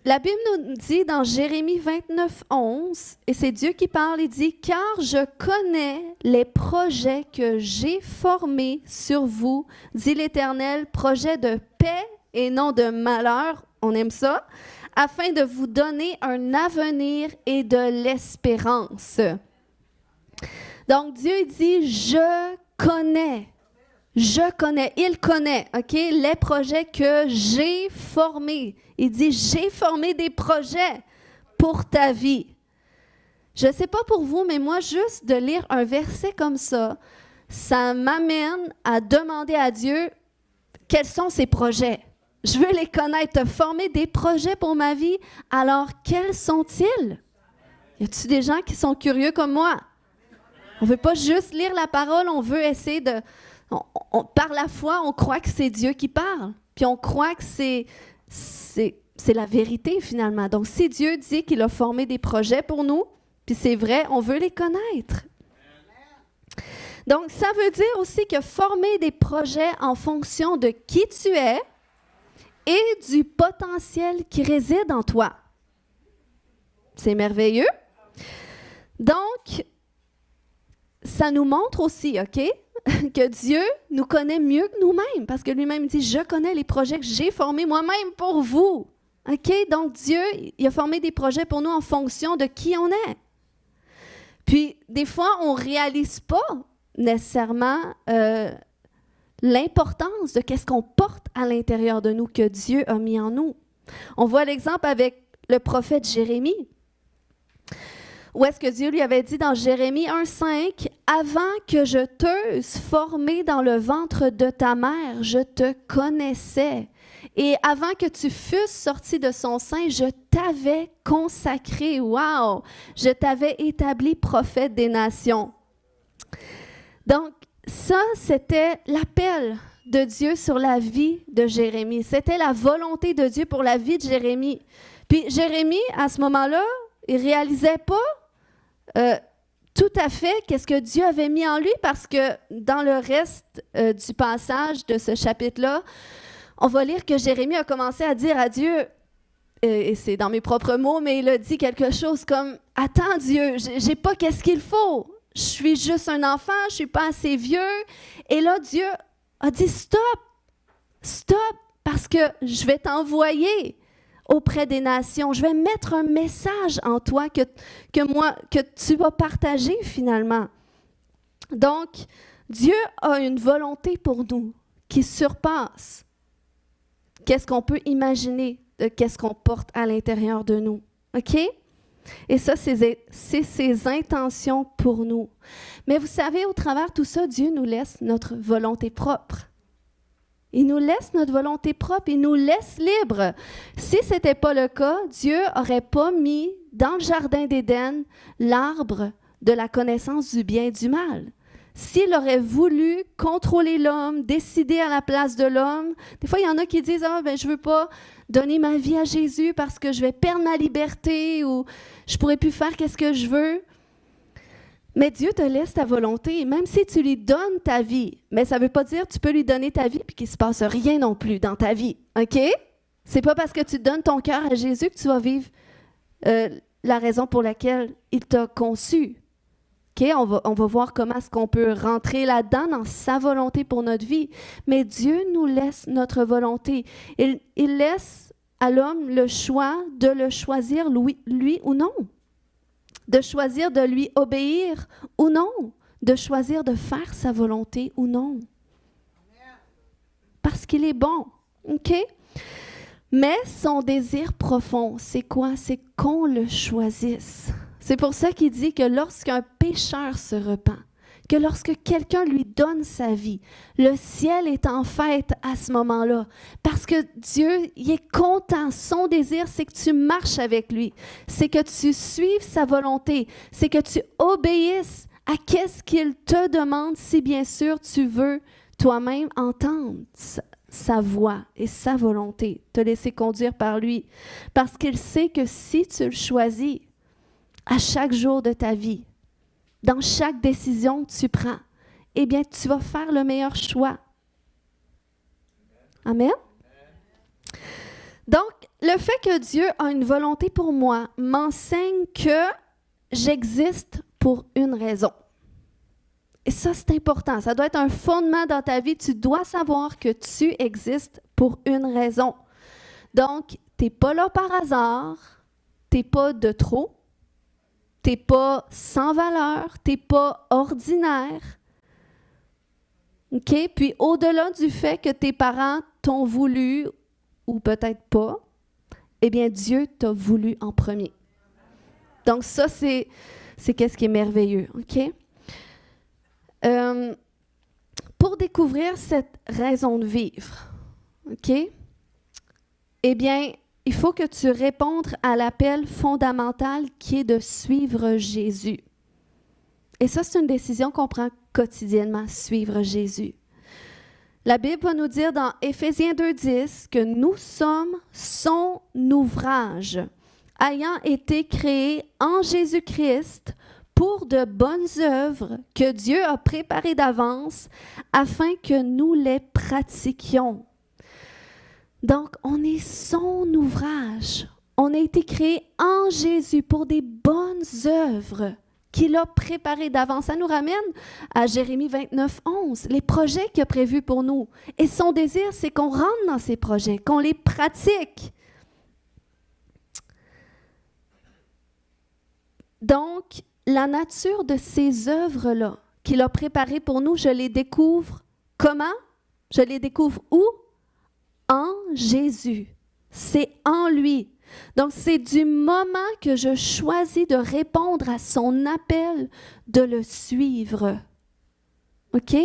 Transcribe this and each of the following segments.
La Bible nous dit dans Jérémie 29, 11, et c'est Dieu qui parle, il dit « Car je connais les projets que j'ai formés sur vous, dit l'Éternel, projets de paix et non de malheur. » On aime ça. « Afin de vous donner un avenir et de l'espérance. » Donc Dieu dit « Je connais. » Je connais, il connaît, OK, les projets que j'ai formés. Il dit, j'ai formé des projets pour ta vie. Je ne sais pas pour vous, mais moi, juste de lire un verset comme ça m'amène à demander à Dieu quels sont ses projets. Je veux les connaître, te former des projets pour ma vie. Alors, quels sont-ils? Y a-t-il des gens qui sont curieux comme moi? On ne veut pas juste lire la parole, on veut essayer de... par la foi, on croit que c'est Dieu qui parle. Puis on croit que c'est la vérité finalement. Donc si Dieu dit qu'il a formé des projets pour nous, puis c'est vrai, on veut les connaître. Donc ça veut dire aussi que former des projets en fonction de qui tu es et du potentiel qui réside en toi. C'est merveilleux. Donc, ça nous montre aussi, OK, que Dieu nous connaît mieux que nous-mêmes, parce que lui-même dit, je connais les projets que j'ai formés moi-même pour vous. OK? Donc Dieu, il a formé des projets pour nous en fonction de qui on est. Puis, des fois, on ne réalise pas nécessairement l'importance de qu'est-ce qu'on porte à l'intérieur de nous, que Dieu a mis en nous. On voit l'exemple avec le prophète Jérémie. Où est-ce que Dieu lui avait dit dans Jérémie 1,5 « Avant que je t'eusse formé dans le ventre de ta mère, je te connaissais. Et avant que tu fusses sorti de son sein, je t'avais consacré. » Wow! Je t'avais établi prophète des nations. Donc, ça, c'était l'appel de Dieu sur la vie de Jérémie. C'était la volonté de Dieu pour la vie de Jérémie. Puis Jérémie, à ce moment-là, il ne réalisait pas tout à fait qu'est-ce que Dieu avait mis en lui, parce que dans le reste du passage de ce chapitre-là, on va lire que Jérémie a commencé à dire à Dieu, et c'est dans mes propres mots, mais il a dit quelque chose comme « Attends Dieu, j'ai pas qu'est-ce qu'il faut, je suis juste un enfant, je suis pas assez vieux. » Et là, Dieu a dit « Stop, parce que je vais t'envoyer auprès des nations. Je vais mettre un message en toi que tu vas partager finalement. » Donc, Dieu a une volonté pour nous qui surpasse qu'est-ce qu'on peut imaginer de qu'est-ce qu'on porte à l'intérieur de nous. OK? Et ça, c'est ses intentions pour nous. Mais vous savez, au travers de tout ça, Dieu nous laisse notre volonté propre. Il nous laisse notre volonté propre, il nous laisse libres. Si ce n'était pas le cas, Dieu n'aurait pas mis dans le jardin d'Éden l'arbre de la connaissance du bien et du mal. S'il aurait voulu contrôler l'homme, décider à la place de l'homme, des fois, il y en a qui disent « Ah, ben je ne veux pas donner ma vie à Jésus parce que je vais perdre ma liberté ou je ne pourrai plus faire qu'est-ce que je veux. » Mais Dieu te laisse ta volonté, même si tu lui donnes ta vie. Mais ça ne veut pas dire que tu peux lui donner ta vie et qu'il ne se passe rien non plus dans ta vie. OK? Ce n'est pas parce que tu donnes ton cœur à Jésus que tu vas vivre la raison pour laquelle il t'a conçu. OK? On va voir comment est-ce qu'on peut rentrer là-dedans dans sa volonté pour notre vie. Mais Dieu nous laisse notre volonté. Il laisse à l'homme le choix de le choisir lui ou non. De choisir de lui obéir ou non, de choisir de faire sa volonté ou non. Parce qu'il est bon, OK? Mais son désir profond, c'est quoi? C'est qu'on le choisisse. C'est pour ça qu'il dit que lorsqu'un pécheur se repent, que lorsque quelqu'un lui donne sa vie, le ciel est en fête à ce moment-là. Parce que Dieu, il est content. Son désir, c'est que tu marches avec lui. C'est que tu suives sa volonté. C'est que tu obéisses à qu'est-ce qu'il te demande si bien sûr tu veux toi-même entendre sa voix et sa volonté, te laisser conduire par lui. Parce qu'il sait que si tu le choisis à chaque jour de ta vie, dans chaque décision que tu prends, eh bien, tu vas faire le meilleur choix. Amen? Donc, le fait que Dieu a une volonté pour moi m'enseigne que j'existe pour une raison. Et ça, c'est important. Ça doit être un fondement dans ta vie. Tu dois savoir que tu existes pour une raison. Donc, tu n'es pas là par hasard. Tu n'es pas de trop. Tu n'es pas sans valeur. Tu n'es pas ordinaire. OK? Puis, au-delà du fait que tes parents t'ont voulu, ou peut-être pas, eh bien, Dieu t'a voulu en premier. Donc, ça, c'est qu'est-ce qui est merveilleux. OK? Pour découvrir cette raison de vivre, OK? Eh bien, il faut que tu répondes à l'appel fondamental qui est de suivre Jésus. Et ça, c'est une décision qu'on prend quotidiennement, suivre Jésus. La Bible va nous dire dans Éphésiens 2,10 que nous sommes son ouvrage, ayant été créés en Jésus-Christ pour de bonnes œuvres que Dieu a préparées d'avance afin que nous les pratiquions. Donc, on est son ouvrage. On a été créé en Jésus pour des bonnes œuvres qu'il a préparées d'avance. Ça nous ramène à Jérémie 29:11, les projets qu'il a prévus pour nous. Et son désir, c'est qu'on rentre dans ces projets, qu'on les pratique. Donc, la nature de ces œuvres-là qu'il a préparées pour nous, je les découvre comment? Je les découvre où? En Jésus. C'est en lui. Donc, c'est du moment que je choisis de répondre à son appel, de le suivre. OK?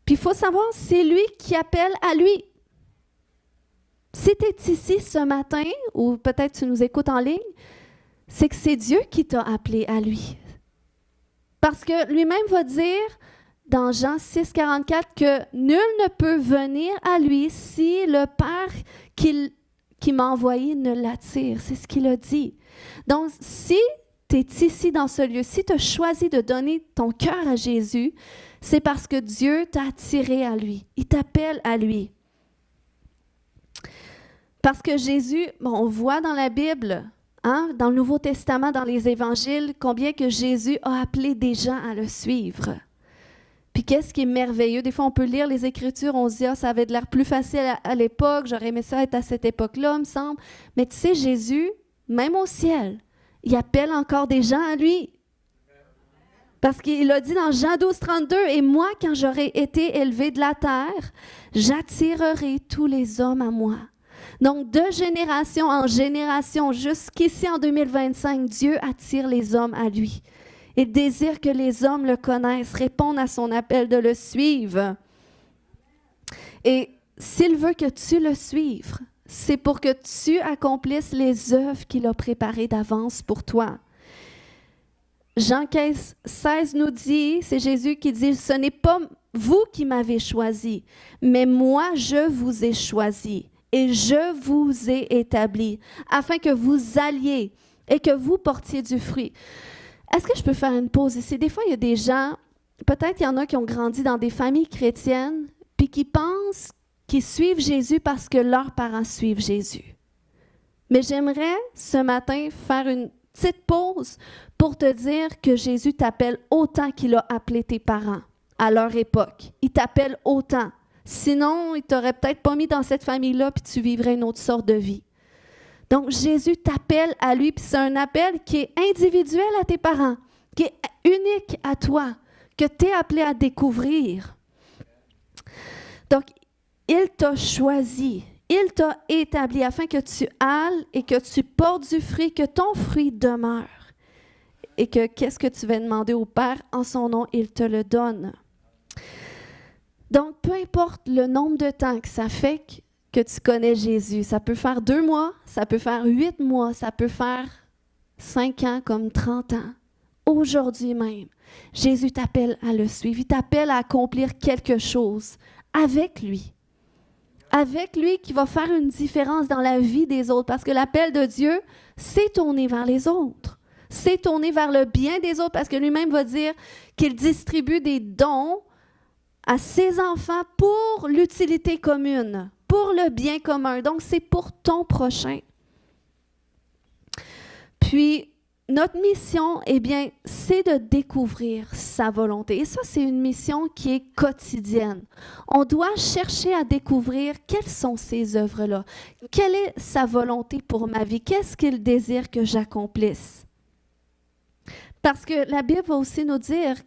Puis, il faut savoir, c'est lui qui appelle à lui. Si tu es ici ce matin, ou peut-être tu nous écoutes en ligne, c'est que c'est Dieu qui t'a appelé à lui. Parce que lui-même va dire dans Jean 6,44 que nul ne peut venir à lui si le Père qui m'a envoyé ne l'attire. C'est ce qu'il a dit. Donc, si tu es ici dans ce lieu, si tu as choisi de donner ton cœur à Jésus, c'est parce que Dieu t'a attiré à lui. Il t'appelle à lui. Parce que Jésus, on voit dans la Bible, dans le Nouveau Testament, dans les Évangiles, combien que Jésus a appelé des gens à le suivre. Puis qu'est-ce qui est merveilleux? Des fois, on peut lire les Écritures, on se dit, ça avait de l'air plus facile à l'époque, j'aurais aimé ça être à cette époque-là, me semble. Mais tu sais, Jésus, même au ciel, il appelle encore des gens à lui. Parce qu'il a dit dans Jean 12,32, « Et moi, quand j'aurai été élevé de la terre, j'attirerai tous les hommes à moi. » Donc, de génération en génération, jusqu'ici en 2025, Dieu attire les hommes à lui. Il désire que les hommes le connaissent, répondent à son appel de le suivre. Et s'il veut que tu le suives, c'est pour que tu accomplisses les œuvres qu'il a préparées d'avance pour toi. Jean 16 nous dit, c'est Jésus qui dit, « Ce n'est pas vous qui m'avez choisi, mais moi je vous ai choisi et je vous ai établi, afin que vous alliez et que vous portiez du fruit. » Est-ce que je peux faire une pause ici? Des fois, il y a des gens, peut-être il y en a qui ont grandi dans des familles chrétiennes, puis qui pensent qu'ils suivent Jésus parce que leurs parents suivent Jésus. Mais j'aimerais ce matin faire une petite pause pour te dire que Jésus t'appelle autant qu'il a appelé tes parents à leur époque. Il t'appelle autant. Sinon, il ne t'aurait peut-être pas mis dans cette famille-là, puis tu vivrais une autre sorte de vie. Donc, Jésus t'appelle à lui, puis c'est un appel qui est individuel à tes parents, qui est unique à toi, que tu es appelé à découvrir. Donc, il t'a choisi, il t'a établi afin que tu ailles et que tu portes du fruit, que ton fruit demeure. Et que qu'est-ce que tu vas demander au Père en son nom, il te le donne. Donc, peu importe le nombre de temps que ça fait que tu connais Jésus. Ça peut faire 2 mois, ça peut faire 8 mois, ça peut faire 5 ans comme 30 ans. Aujourd'hui même, Jésus t'appelle à le suivre. Il t'appelle à accomplir quelque chose avec lui. Avec lui qui va faire une différence dans la vie des autres. Parce que l'appel de Dieu, c'est tourner vers les autres. C'est tourner vers le bien des autres parce que lui-même va dire qu'il distribue des dons à ses enfants pour l'utilité commune, pour le bien commun. Donc, c'est pour ton prochain. Puis, notre mission, eh bien, c'est de découvrir sa volonté. Et ça, c'est une mission qui est quotidienne. On doit chercher à découvrir quelles sont ces œuvres-là. Quelle est sa volonté pour ma vie? Qu'est-ce qu'il désire que j'accomplisse? Parce que la Bible va aussi nous dire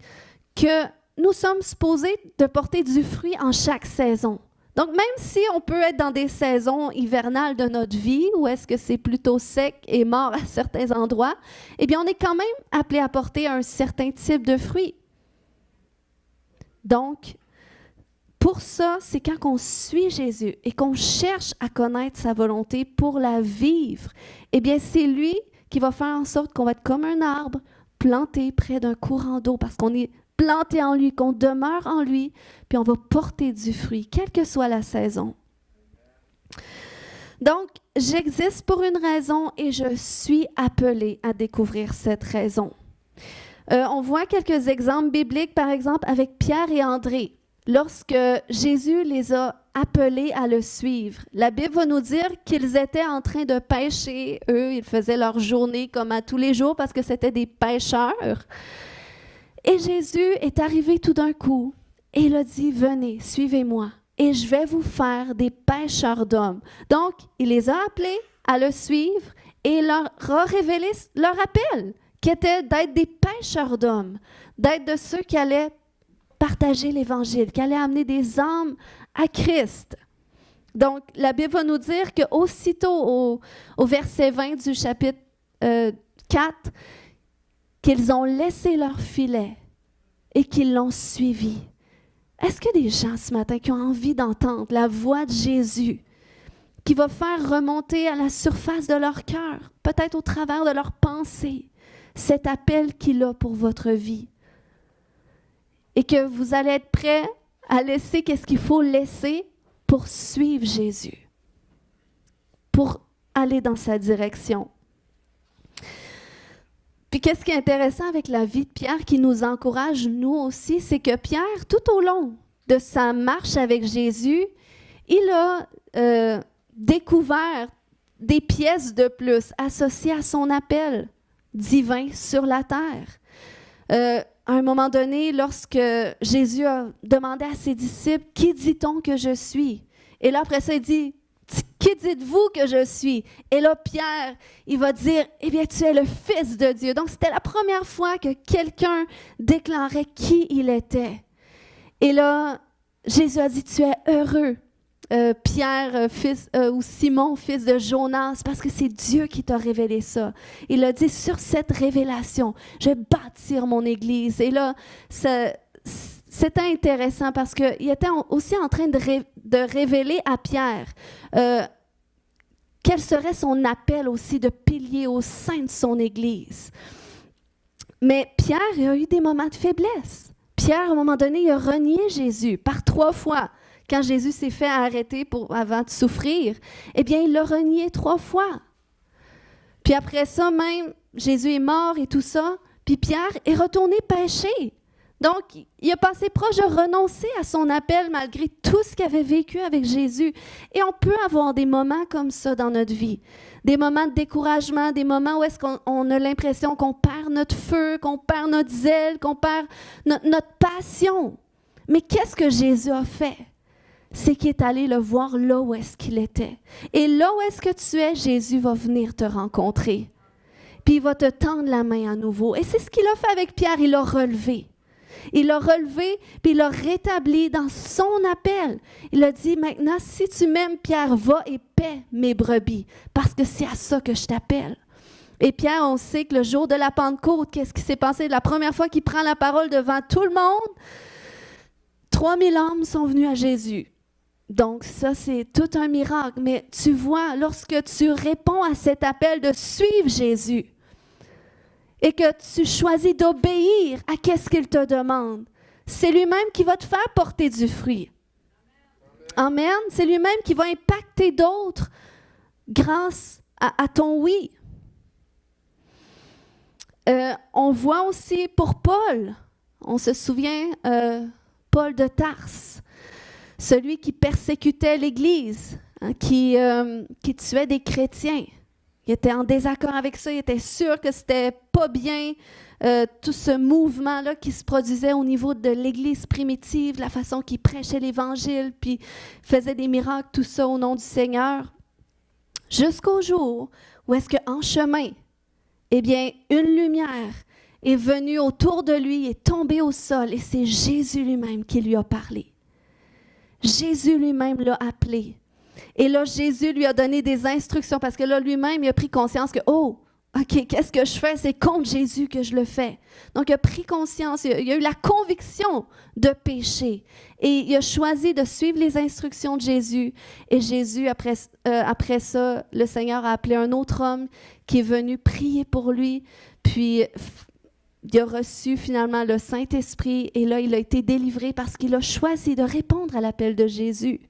que nous sommes supposés de porter du fruit en chaque saison. Donc, même si on peut être dans des saisons hivernales de notre vie, où est-ce que c'est plutôt sec et mort à certains endroits, eh bien, on est quand même appelé à porter un certain type de fruits. Donc, pour ça, c'est quand on suit Jésus et qu'on cherche à connaître sa volonté pour la vivre, eh bien, c'est lui qui va faire en sorte qu'on va être comme un arbre planté près d'un courant d'eau parce qu'on est planté en lui, qu'on demeure en lui, puis on va porter du fruit, quelle que soit la saison. Donc, j'existe pour une raison et je suis appelée à découvrir cette raison. On voit quelques exemples bibliques, par exemple, avec Pierre et André. Lorsque Jésus les a appelés à le suivre, la Bible va nous dire qu'ils étaient en train de pêcher. Eux, ils faisaient leur journée comme à tous les jours parce que c'était des pêcheurs. Et Jésus est arrivé tout d'un coup et il a dit, venez, suivez-moi et je vais vous faire des pêcheurs d'hommes. Donc, il les a appelés à le suivre et il leur a révélé leur appel, qui était d'être des pêcheurs d'hommes, d'être de ceux qui allaient partager l'Évangile, qui allaient amener des âmes à Christ. Donc, la Bible va nous dire qu'aussitôt au verset 20 du chapitre 4, qu'ils ont laissé leur filet et qu'ils l'ont suivi. Est-ce qu'il y a des gens ce matin qui ont envie d'entendre la voix de Jésus qui va faire remonter à la surface de leur cœur, peut-être au travers de leurs pensées, cet appel qu'il a pour votre vie? Et que vous allez être prêts à laisser qu'est-ce qu'il faut laisser pour suivre Jésus, pour aller dans sa direction. Puis qu'est-ce qui est intéressant avec la vie de Pierre qui nous encourage, nous aussi, c'est que Pierre, tout au long de sa marche avec Jésus, il a découvert des pièces de plus associées à son appel divin sur la terre. À un moment donné, lorsque Jésus a demandé à ses disciples, « Qui dit-on que je suis? » Et là, après ça, il dit, « Qui dites-vous que je suis? » Et là, Pierre, il va dire, « Eh bien, tu es le Fils de Dieu. » Donc, c'était la première fois que quelqu'un déclarait qui il était. Et là, Jésus a dit, « Tu es heureux, Pierre, fils, ou Simon, fils de Jonas, parce que c'est Dieu qui t'a révélé ça. » Il a dit, « Sur cette révélation, je vais bâtir mon Église. » Et là, c'était intéressant parce qu'il était aussi en train de révéler à Pierre quel serait son appel aussi de pilier au sein de son Église. Mais Pierre a eu des moments de faiblesse. Pierre, à un moment donné, il a renié Jésus par 3 fois. Quand Jésus s'est fait arrêter avant de souffrir, eh bien, il l'a renié 3 fois. Puis après ça, même, Jésus est mort et tout ça, puis Pierre est retourné pécher. Donc, il a passé proche de renoncer à son appel malgré tout ce qu'il avait vécu avec Jésus. Et on peut avoir des moments comme ça dans notre vie. Des moments de découragement, des moments où est-ce qu'on a l'impression qu'on perd notre feu, qu'on perd notre zèle, qu'on perd notre passion. Mais qu'est-ce que Jésus a fait? C'est qu'il est allé le voir là où est-ce qu'il était. Et là où est-ce que tu es, Jésus va venir te rencontrer. Puis il va te tendre la main à nouveau. Et c'est ce qu'il a fait avec Pierre, il l'a relevé. Il l'a relevé, puis il l'a rétabli dans son appel. Il a dit, maintenant, si tu m'aimes, Pierre, va et paie mes brebis, parce que c'est à ça que je t'appelle. Et Pierre, on sait que le jour de la Pentecôte, qu'est-ce qui s'est passé? La première fois qu'il prend la parole devant tout le monde, 3000 âmes sont venues à Jésus. Donc ça, c'est tout un miracle. Mais tu vois, lorsque tu réponds à cet appel de suivre Jésus, et que tu choisis d'obéir à qu'est-ce qu'il te demande, c'est lui-même qui va te faire porter du fruit. Amen. C'est lui-même qui va impacter d'autres grâce à ton oui. On voit aussi pour Paul, on se souvient, Paul de Tarse. celui qui persécutait l'Église, hein, qui tuait des chrétiens. Il était en désaccord avec ça, il était sûr que c'était pas bien, tout ce mouvement-là qui se produisait au niveau de l'Église primitive, la façon qu'il prêchait l'Évangile, puis faisait des miracles, tout ça au nom du Seigneur. Jusqu'au jour où est-ce qu'en chemin, eh bien, une lumière est venue autour de lui, est tombée au sol, et c'est Jésus lui-même qui lui a parlé. Jésus lui-même l'a appelé. Et là, Jésus lui a donné des instructions, parce que là, lui-même, il a pris conscience que, oh, OK, qu'est-ce que je fais? C'est contre Jésus que je le fais. Donc, il a pris conscience, il a eu la conviction de pécher. Et il a choisi de suivre les instructions de Jésus. Et Jésus, après ça, le Seigneur a appelé un autre homme qui est venu prier pour lui. Puis, il a reçu finalement le Saint-Esprit. Et là, il a été délivré parce qu'il a choisi de répondre à l'appel de Jésus.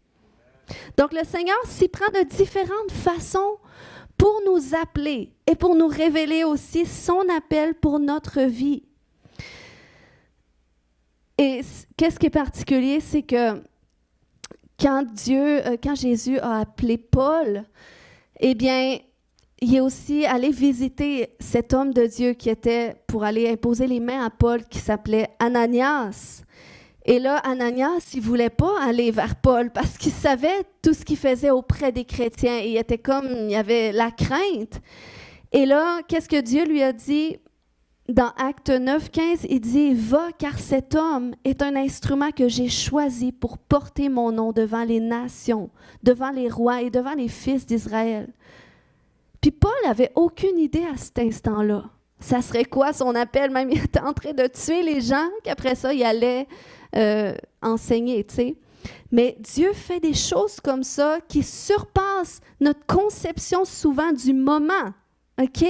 Donc, le Seigneur s'y prend de différentes façons pour nous appeler et pour nous révéler aussi son appel pour notre vie. Et qu'est-ce qui est particulier, c'est que quand Jésus a appelé Paul, eh bien, il est aussi allé visiter cet homme de Dieu qui était pour aller imposer les mains à Paul, qui s'appelait Ananias. Et là, Ananias, il ne voulait pas aller vers Paul parce qu'il savait tout ce qu'il faisait auprès des chrétiens. Et il y avait la crainte. Et là, qu'est-ce que Dieu lui a dit? Dans Actes 9, 15, il dit « Va, car cet homme est un instrument que j'ai choisi pour porter mon nom devant les nations, devant les rois et devant les fils d'Israël. » Puis Paul n'avait aucune idée à cet instant-là. Ça serait quoi son appel? Même il était en train de tuer les gens, qu'après ça, il allait enseigner, tu sais. Mais Dieu fait des choses comme ça qui surpassent notre conception souvent du moment, OK?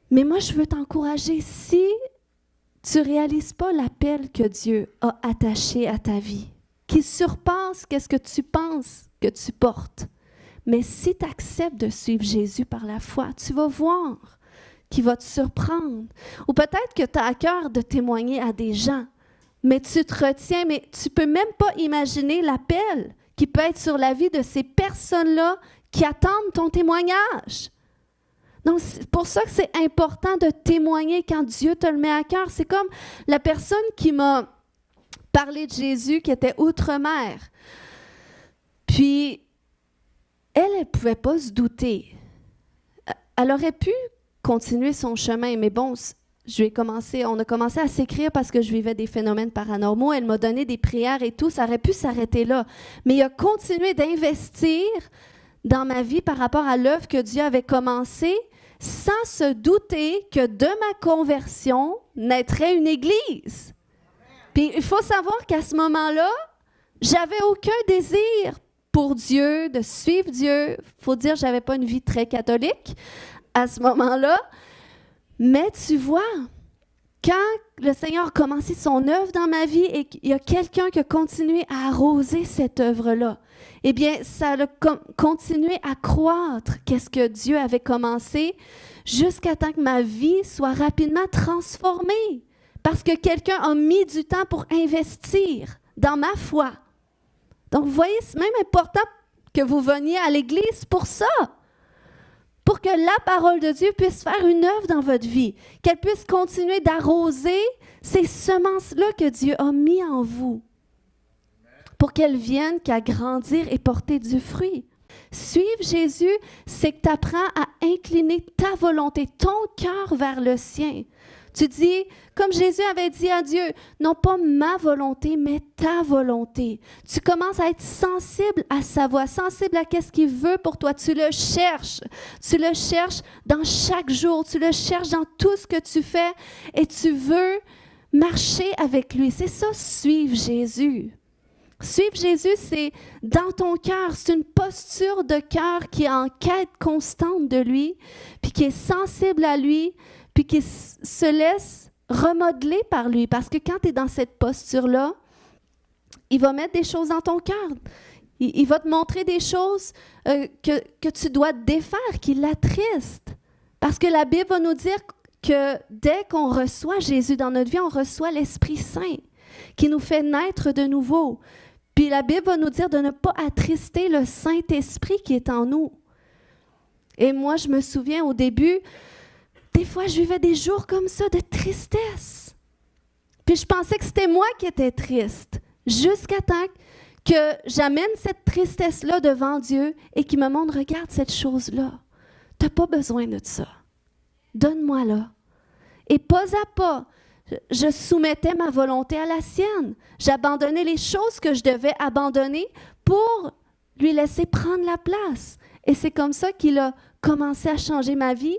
Mais moi, je veux t'encourager, si tu ne réalises pas l'appel que Dieu a attaché à ta vie, qui surpasse qu'est-ce que tu penses que tu portes, mais si tu acceptes de suivre Jésus par la foi, tu vas voir qu'il va te surprendre. Ou peut-être que tu as à cœur de témoigner à des gens, mais tu te retiens, mais tu ne peux même pas imaginer l'appel qui peut être sur la vie de ces personnes-là qui attendent ton témoignage. Donc, c'est pour ça que c'est important de témoigner quand Dieu te le met à cœur. C'est comme la personne qui m'a parlé de Jésus qui était outre-mer. Puis, elle ne pouvait pas se douter. Elle aurait pu continuer son chemin, mais bon, on a commencé à s'écrire parce que je vivais des phénomènes paranormaux. Elle m'a donné des prières et tout, ça aurait pu s'arrêter là. Mais il a continué d'investir dans ma vie par rapport à l'œuvre que Dieu avait commencée, sans se douter que de ma conversion naîtrait une église. Puis il faut savoir qu'à ce moment-là, j'avais aucun désir pour Dieu, de suivre Dieu. Il faut dire que je n'avais pas une vie très catholique à ce moment-là. Mais tu vois, quand le Seigneur a commencé son œuvre dans ma vie et qu'il y a quelqu'un qui a continué à arroser cette œuvre-là, eh bien, ça a continué à croître, qu'est-ce que Dieu avait commencé, jusqu'à temps que ma vie soit rapidement transformée. Parce que quelqu'un a mis du temps pour investir dans ma foi. Donc, vous voyez, c'est même important que vous veniez à l'Église pour ça. Pour que la parole de Dieu puisse faire une œuvre dans votre vie, qu'elle puisse continuer d'arroser ces semences-là que Dieu a mis en vous, pour qu'elles viennent qu'à grandir et porter du fruit. Suivre Jésus, c'est que tu apprends à incliner ta volonté, ton cœur vers le sien. Tu dis, comme Jésus avait dit à Dieu, non pas ma volonté, mais ta volonté. Tu commences à être sensible à sa voix, sensible à ce qu'il veut pour toi. Tu le cherches dans chaque jour, tu le cherches dans tout ce que tu fais et tu veux marcher avec lui. C'est ça, suivre Jésus. Suivre Jésus, c'est dans ton cœur, c'est une posture de cœur qui est en quête constante de lui, puis qui est sensible à lui, puis qui se laisse remodeler par lui. Parce que quand tu es dans cette posture-là, il va mettre des choses dans ton cœur. Il va te montrer des choses que tu dois te défaire, qui l'attristent. Parce que la Bible va nous dire que dès qu'on reçoit Jésus dans notre vie, on reçoit l'Esprit Saint qui nous fait naître de nouveau. Puis la Bible va nous dire de ne pas attrister le Saint-Esprit qui est en nous. Et moi, je me souviens au début, des fois, je vivais des jours comme ça de tristesse. Puis je pensais que c'était moi qui étais triste, jusqu'à temps que j'amène cette tristesse-là devant Dieu et qu'il me montre, regarde cette chose-là. Tu n'as pas besoin de ça. Donne-moi-la. Et pas à pas, je soumettais ma volonté à la sienne. J'abandonnais les choses que je devais abandonner pour lui laisser prendre la place. Et c'est comme ça qu'il a commencé à changer ma vie.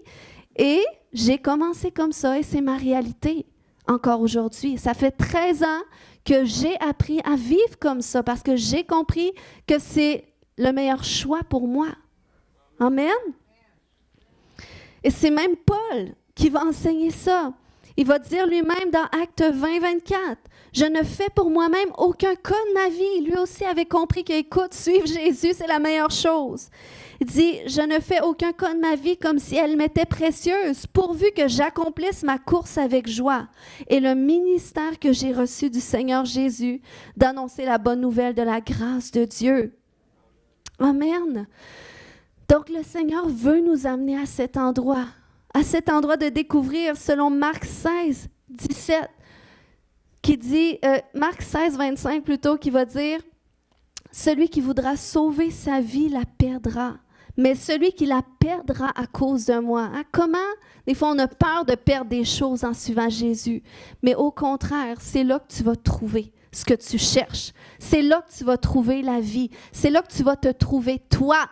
Et j'ai commencé comme ça et c'est ma réalité encore aujourd'hui. Ça fait 13 ans que j'ai appris à vivre comme ça parce que j'ai compris que c'est le meilleur choix pour moi. Amen. Et c'est même Paul qui va enseigner ça. Il va dire lui-même dans Actes 20, 24, « Je ne fais pour moi-même aucun cas de ma vie. » Lui aussi avait compris qu'écoute, suivre Jésus, c'est la meilleure chose. Il dit, « Je ne fais aucun cas de ma vie comme si elle m'était précieuse, pourvu que j'accomplisse ma course avec joie et le ministère que j'ai reçu du Seigneur Jésus, d'annoncer la bonne nouvelle de la grâce de Dieu. » Amen. Donc, le Seigneur veut nous amener à cet endroit de découvrir, selon Marc 16, 17, qui dit, Marc 16, 25 plutôt, qui va dire, « Celui qui voudra sauver sa vie la perdra, mais celui qui la perdra à cause de moi. » Hein? Comment? Des fois, on a peur de perdre des choses en suivant Jésus, mais au contraire, c'est là que tu vas trouver ce que tu cherches. C'est là que tu vas trouver la vie. C'est là que tu vas te trouver toi.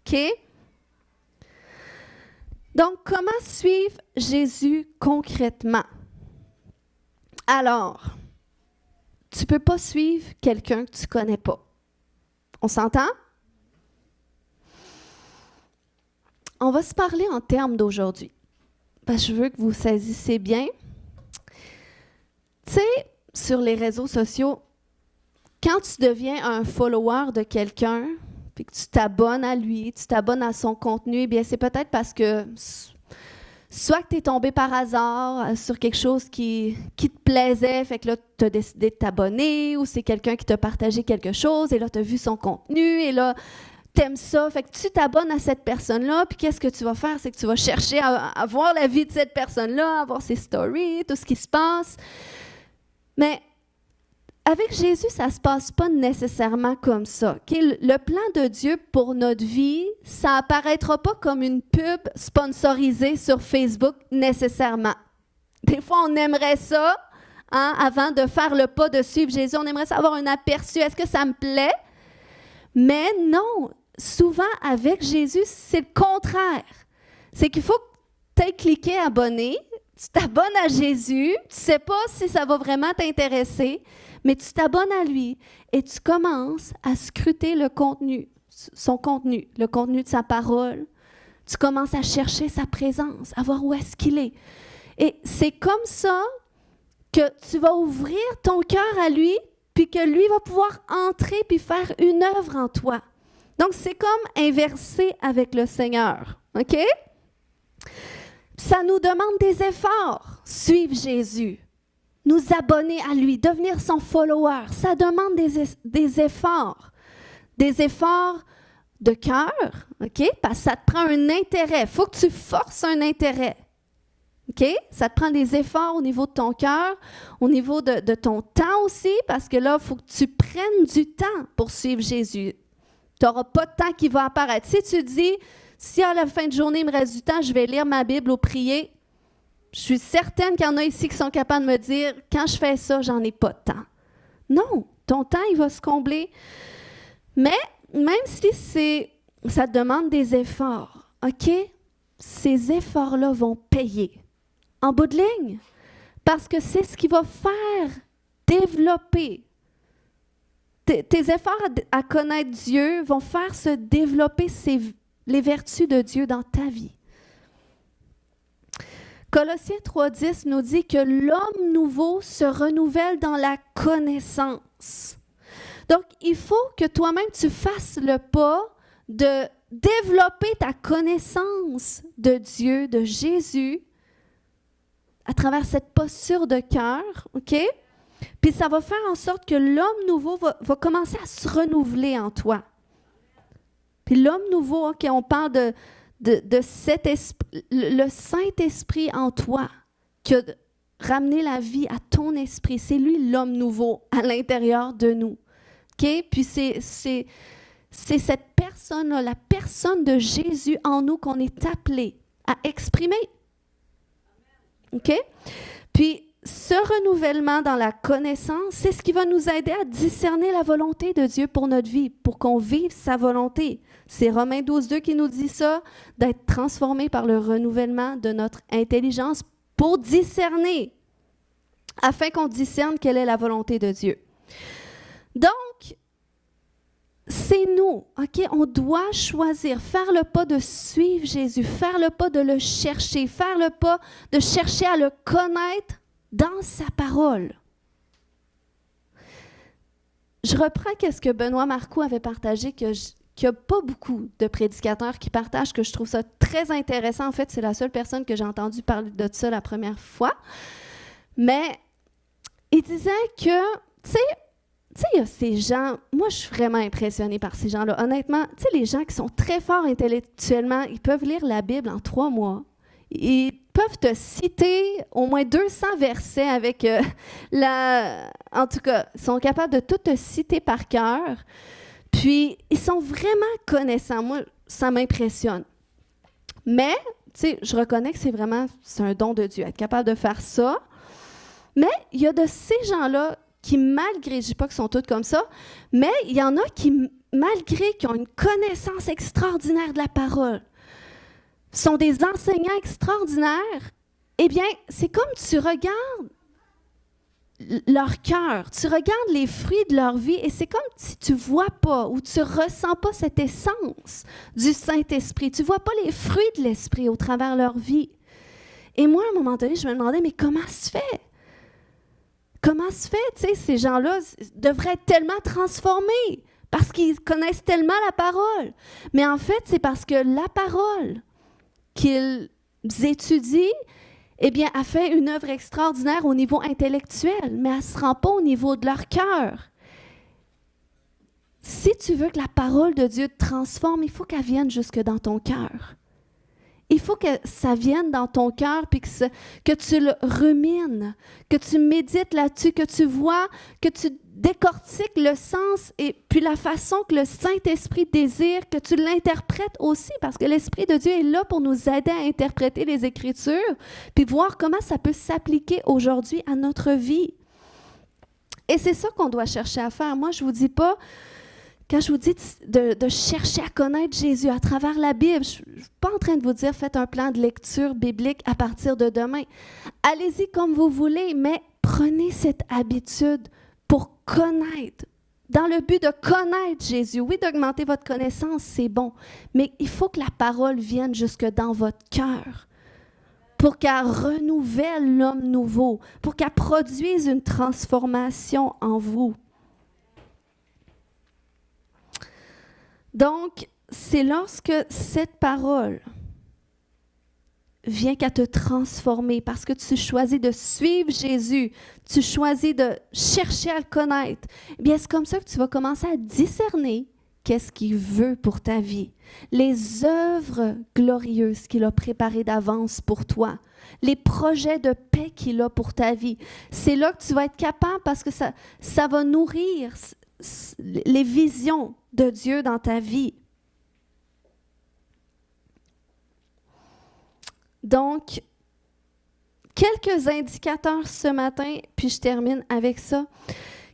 OK? Donc, comment suivre Jésus concrètement? Alors, tu ne peux pas suivre quelqu'un que tu ne connais pas. On s'entend? On va se parler en termes d'aujourd'hui. Parce que je veux que vous saisissiez bien. Tu sais, sur les réseaux sociaux, quand tu deviens un follower de quelqu'un, puis que tu t'abonnes à lui, tu t'abonnes à son contenu, eh bien, c'est peut-être parce que soit que tu es tombé par hasard sur quelque chose qui te plaisait, fait que là, tu as décidé de t'abonner, ou c'est quelqu'un qui t'a partagé quelque chose, et là, tu as vu son contenu, et là, tu aimes ça, fait que tu t'abonnes à cette personne-là, puis qu'est-ce que tu vas faire? C'est que tu vas chercher à voir la vie de cette personne-là, à voir ses stories, tout ce qui se passe. Mais avec Jésus, ça ne se passe pas nécessairement comme ça. Okay? Le plan de Dieu pour notre vie, ça n'apparaîtra pas comme une pub sponsorisée sur Facebook nécessairement. Des fois, on aimerait ça, hein, avant de faire le pas de suivre Jésus, on aimerait ça avoir un aperçu. Est-ce que ça me plaît? Mais non, souvent avec Jésus, c'est le contraire. C'est qu'il faut que tu aies cliqué abonner, tu t'abonnes à Jésus, tu ne sais pas si ça va vraiment t'intéresser, mais tu t'abonnes à lui et tu commences à scruter le contenu, son contenu, le contenu de sa parole. Tu commences à chercher sa présence, à voir où est-ce qu'il est. Et c'est comme ça que tu vas ouvrir ton cœur à lui, puis que lui va pouvoir entrer puis faire une œuvre en toi. Donc, c'est comme inverser avec le Seigneur. OK? Ça nous demande des efforts, suivre Jésus. Nous abonner à lui, devenir son follower, ça demande des efforts. Des efforts de cœur, OK? Parce que ça te prend un intérêt. Il faut que tu forces un intérêt. OK? Ça te prend des efforts au niveau de ton cœur, au niveau de ton temps aussi, parce que là, il faut que tu prennes du temps pour suivre Jésus. Tu n'auras pas de temps qui va apparaître. Si tu dis, si à la fin de journée, il me reste du temps, je vais lire ma Bible ou prier, je suis certaine qu'il y en a ici qui sont capables de me dire, quand je fais ça, j'en ai pas de temps. Non, ton temps, il va se combler. Mais même si ça te demande des efforts, OK? Ces efforts-là vont payer en bout de ligne. Parce que c'est ce qui va faire développer. Tes efforts à connaître Dieu vont faire se développer les vertus de Dieu dans ta vie. Colossiens 3,10 nous dit que l'homme nouveau se renouvelle dans la connaissance. Donc, il faut que toi-même, tu fasses le pas de développer ta connaissance de Dieu, de Jésus, à travers cette posture de cœur, OK? Puis ça va faire en sorte que l'homme nouveau va commencer à se renouveler en toi. Puis l'homme nouveau, OK, on parle de cet esprit, le Saint-Esprit en toi qui a ramené la vie à ton esprit. C'est lui l'homme nouveau à l'intérieur de nous. OK? Puis c'est cette personne-là, la personne de Jésus en nous qu'on est appelé à exprimer. OK? Puis ce renouvellement dans la connaissance, c'est ce qui va nous aider à discerner la volonté de Dieu pour notre vie, pour qu'on vive sa volonté. C'est Romains 12:2 qui nous dit ça, d'être transformé par le renouvellement de notre intelligence pour discerner, afin qu'on discerne quelle est la volonté de Dieu. Donc, c'est nous, OK? On doit choisir, faire le pas de suivre Jésus, faire le pas de le chercher, faire le pas de chercher à le connaître dans sa parole. Je reprends ce que Benoît Marcoux avait partagé, qu'il n'y a pas beaucoup de prédicateurs qui partagent, que je trouve ça très intéressant. En fait, c'est la seule personne que j'ai entendu parler de ça la première fois. Mais il disait que, tu sais, il y a ces gens, moi je suis vraiment impressionnée par ces gens-là. Honnêtement, tu sais, les gens qui sont très forts intellectuellement, ils peuvent lire la Bible en 3 mois. Ils peuvent te citer au moins 200 versets avec en tout cas, ils sont capables de tout te citer par cœur. Puis, ils sont vraiment connaissants. Moi, ça m'impressionne. Mais, tu sais, je reconnais que c'est un don de Dieu, être capable de faire ça. Mais il y a de ces gens-là qui, malgré, je ne dis pas qu'ils sont tous comme ça, mais il y en a qui, malgré qu'ils ont une connaissance extraordinaire de la parole, sont des enseignants extraordinaires, eh bien, c'est comme tu regardes leur cœur, tu regardes les fruits de leur vie et c'est comme si tu ne vois pas ou tu ne ressens pas cette essence du Saint-Esprit. Tu ne vois pas les fruits de l'Esprit au travers de leur vie. Et moi, à un moment donné, je me demandais, mais comment se fait? Comment se fait, tu sais, ces gens-là devraient être tellement transformés parce qu'ils connaissent tellement la parole. Mais en fait, c'est parce que la parole qu'ils étudient, eh bien, a fait une œuvre extraordinaire au niveau intellectuel, mais elle ne se rend pas au niveau de leur cœur. Si tu veux que la parole de Dieu te transforme, il faut qu'elle vienne jusque dans ton cœur. Il faut que ça vienne dans ton cœur, puis que tu le rumines, que tu médites là-dessus, que tu vois, que tu décortiques le sens et puis la façon que le Saint-Esprit désire, que tu l'interprètes aussi, parce que l'Esprit de Dieu est là pour nous aider à interpréter les Écritures, puis voir comment ça peut s'appliquer aujourd'hui à notre vie. Et c'est ça qu'on doit chercher à faire. Moi, je ne vous dis pas, quand je vous dis de chercher à connaître Jésus à travers la Bible, je ne suis pas en train de vous dire faites un plan de lecture biblique à partir de demain. Allez-y comme vous voulez, mais prenez cette habitude pour connaître, dans le but de connaître Jésus. Oui, d'augmenter votre connaissance, c'est bon, mais il faut que la parole vienne jusque dans votre cœur pour qu'elle renouvelle l'homme nouveau, pour qu'elle produise une transformation en vous. Donc, c'est lorsque cette parole vient qu'à te transformer parce que tu choisis de suivre Jésus, tu choisis de chercher à le connaître, eh bien, c'est comme ça que tu vas commencer à discerner qu'est-ce qu'il veut pour ta vie, les œuvres glorieuses qu'il a préparées d'avance pour toi, les projets de paix qu'il a pour ta vie. C'est là que tu vas être capable parce que ça va nourrir les visions de Dieu dans ta vie. Donc, quelques indicateurs ce matin, puis je termine avec ça,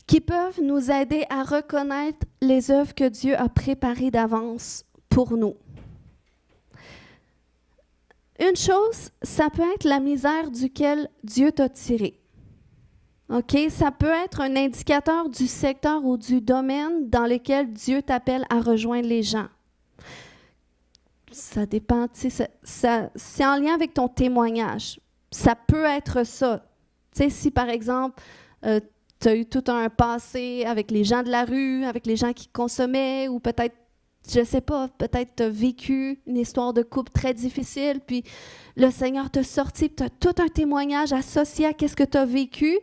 qui peuvent nous aider à reconnaître les œuvres que Dieu a préparées d'avance pour nous. Une chose, ça peut être la misère duquel Dieu t'a tiré. OK? Ça peut être un indicateur du secteur ou du domaine dans lequel Dieu t'appelle à rejoindre les gens. Ça dépend, tu sais, c'est en lien avec ton témoignage. Ça peut être ça. Tu sais, si par exemple, tu as eu tout un passé avec les gens de la rue, avec les gens qui consommaient, ou peut-être, je ne sais pas, peut-être tu as vécu une histoire de couple très difficile, puis le Seigneur t'a sorti, puis tu as tout un témoignage associé à ce que tu as vécu,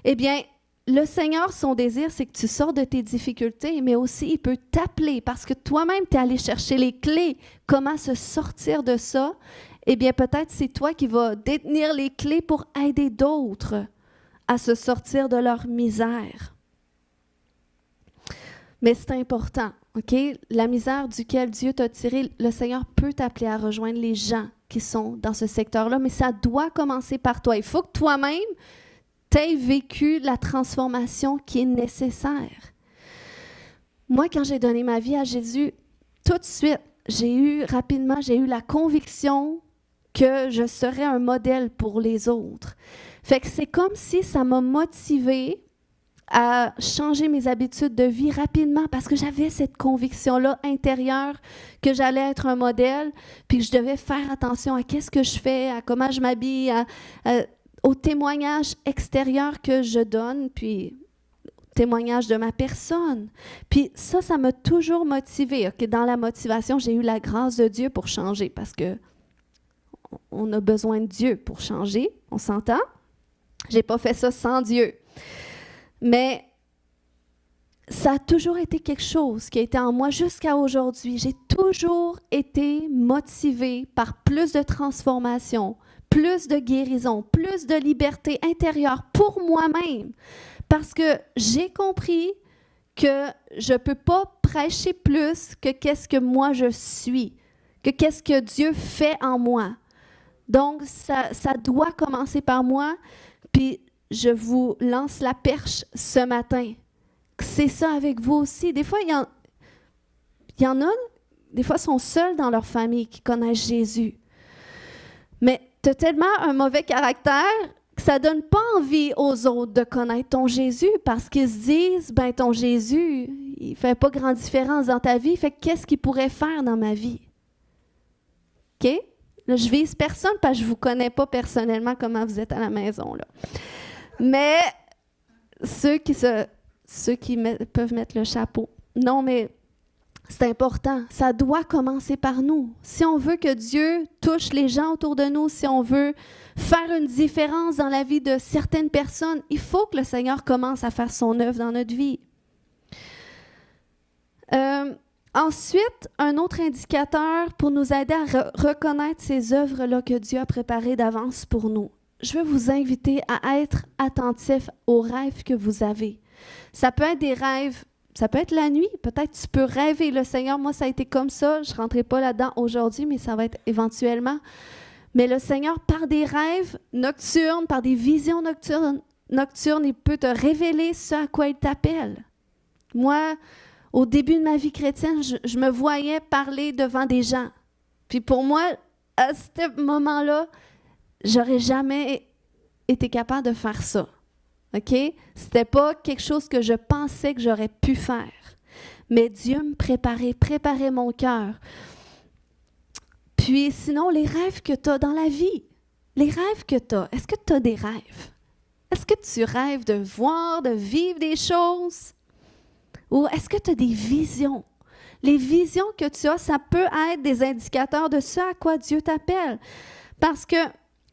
eh bien, le Seigneur, son désir, c'est que tu sors de tes difficultés, mais aussi il peut t'appeler parce que toi-même, tu es allé chercher les clés. Comment se sortir de ça? Eh bien, peut-être c'est toi qui vas détenir les clés pour aider d'autres à se sortir de leur misère. Mais c'est important, OK? La misère duquel Dieu t'a tiré, le Seigneur peut t'appeler à rejoindre les gens qui sont dans ce secteur-là, mais ça doit commencer par toi. Il faut que toi-même, tu aies vécu la transformation qui est nécessaire. Moi, quand j'ai donné ma vie à Jésus, tout de suite, j'ai eu la conviction que je serais un modèle pour les autres. Fait que c'est comme si ça m'a motivée à changer mes habitudes de vie rapidement parce que j'avais cette conviction-là intérieure que j'allais être un modèle, puis que je devais faire attention à qu'est-ce que je fais, à comment je m'habille, au témoignage extérieur que je donne, puis au témoignage de ma personne. Puis ça m'a toujours motivée. Okay? Dans la motivation, j'ai eu la grâce de Dieu pour changer parce que on a besoin de Dieu pour changer, on s'entend? Je n'ai pas fait ça sans Dieu. Mais ça a toujours été quelque chose qui a été en moi jusqu'à aujourd'hui. J'ai toujours été motivée par plus de transformation, plus de guérison, plus de liberté intérieure pour moi-même. Parce que j'ai compris que je ne peux pas prêcher plus que qu'est-ce que moi je suis, que qu'est-ce que Dieu fait en moi. Donc, ça doit commencer par moi. Puis, je vous lance la perche ce matin. C'est ça avec vous aussi. Des fois, il y en a, des fois, sont seuls dans leur famille qui connaissent Jésus. Mais tu as tellement un mauvais caractère que ça ne donne pas envie aux autres de connaître ton Jésus parce qu'ils se disent, ben ton Jésus, il ne fait pas grande différence dans ta vie, fait qu'est-ce qu'il pourrait faire dans ma vie? OK? Là, je vise personne parce que je ne vous connais pas personnellement comment vous êtes à la maison, là. Mais ceux qui peuvent mettre le chapeau. Non, mais c'est important. Ça doit commencer par nous. Si on veut que Dieu touche les gens autour de nous, si on veut faire une différence dans la vie de certaines personnes, il faut que le Seigneur commence à faire son œuvre dans notre vie. Ensuite, un autre indicateur pour nous aider à reconnaître ces œuvres-là que Dieu a préparées d'avance pour nous. Je veux vous inviter à être attentif aux rêves que vous avez. Ça peut être des rêves, ça peut être la nuit. Peut-être tu peux rêver. Le Seigneur, moi, ça a été comme ça. Je ne rentrerai pas là-dedans aujourd'hui, mais ça va être éventuellement. Mais le Seigneur, par des rêves nocturnes, par des visions nocturnes, il peut te révéler ce à quoi il t'appelle. Moi, au début de ma vie chrétienne, je me voyais parler devant des gens. Puis pour moi, à ce moment-là, j'aurais jamais été capable de faire ça. OK? C'était pas quelque chose que je pensais que j'aurais pu faire. Mais Dieu me préparait mon cœur. Puis sinon, les rêves que tu as dans la vie, les rêves que tu as, est-ce que tu as des rêves? Est-ce que tu rêves de voir, de vivre des choses? Ou est-ce que tu as des visions? Les visions que tu as, ça peut être des indicateurs de ce à quoi Dieu t'appelle. Parce que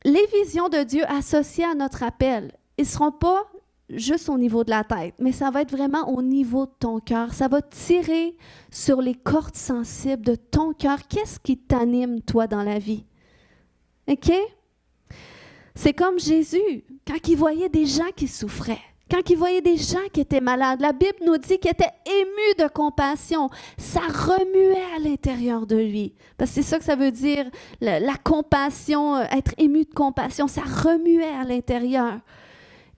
les visions de Dieu associées à notre appel, ils ne seront pas juste au niveau de la tête, mais ça va être vraiment au niveau de ton cœur. Ça va tirer sur les cordes sensibles de ton cœur. Qu'est-ce qui t'anime, toi, dans la vie? OK? C'est comme Jésus, quand il voyait des gens qui souffraient. Quand il voyait des gens qui étaient malades, la Bible nous dit qu'il était ému de compassion. Ça remuait à l'intérieur de lui. Parce que c'est ça que ça veut dire, la compassion, être ému de compassion, ça remuait à l'intérieur.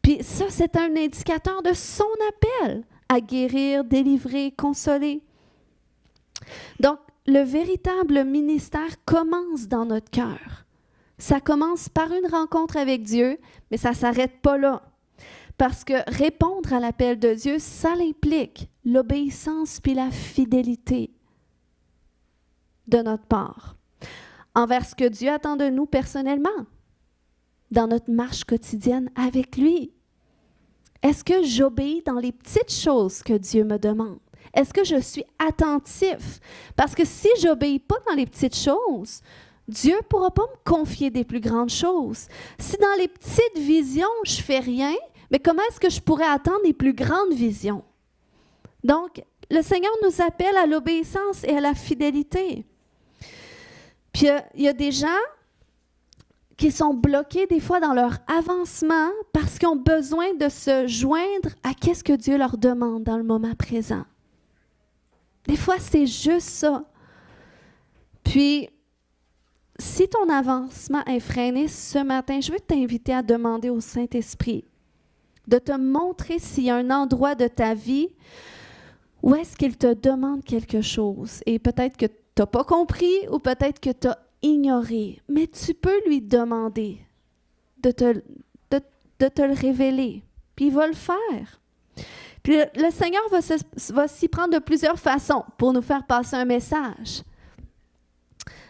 Puis ça, c'est un indicateur de son appel à guérir, délivrer, consoler. Donc, le véritable ministère commence dans notre cœur. Ça commence par une rencontre avec Dieu, mais ça ne s'arrête pas là. Parce que répondre à l'appel de Dieu, ça implique l'obéissance puis la fidélité de notre part envers ce que Dieu attend de nous personnellement dans notre marche quotidienne avec lui. Est-ce que j'obéis dans les petites choses que Dieu me demande? Est-ce que je suis attentif? Parce que si je n'obéis pas dans les petites choses, Dieu ne pourra pas me confier des plus grandes choses. Si dans les petites visions, je ne fais rien, Mais comment est-ce que je pourrais atteindre les plus grandes visions? Donc, le Seigneur nous appelle à l'obéissance et à la fidélité. Puis, il y a des gens qui sont bloqués des fois dans leur avancement parce qu'ils ont besoin de se joindre à ce que Dieu leur demande dans le moment présent. Des fois, c'est juste ça. Puis, si ton avancement est freiné ce matin, je veux t'inviter à demander au Saint-Esprit de te montrer s'il y a un endroit de ta vie où est-ce qu'il te demande quelque chose. Et peut-être que tu n'as pas compris ou peut-être que tu as ignoré, mais tu peux lui demander de te le révéler, puis il va le faire. Puis le Seigneur va s'y prendre de plusieurs façons pour nous faire passer un message.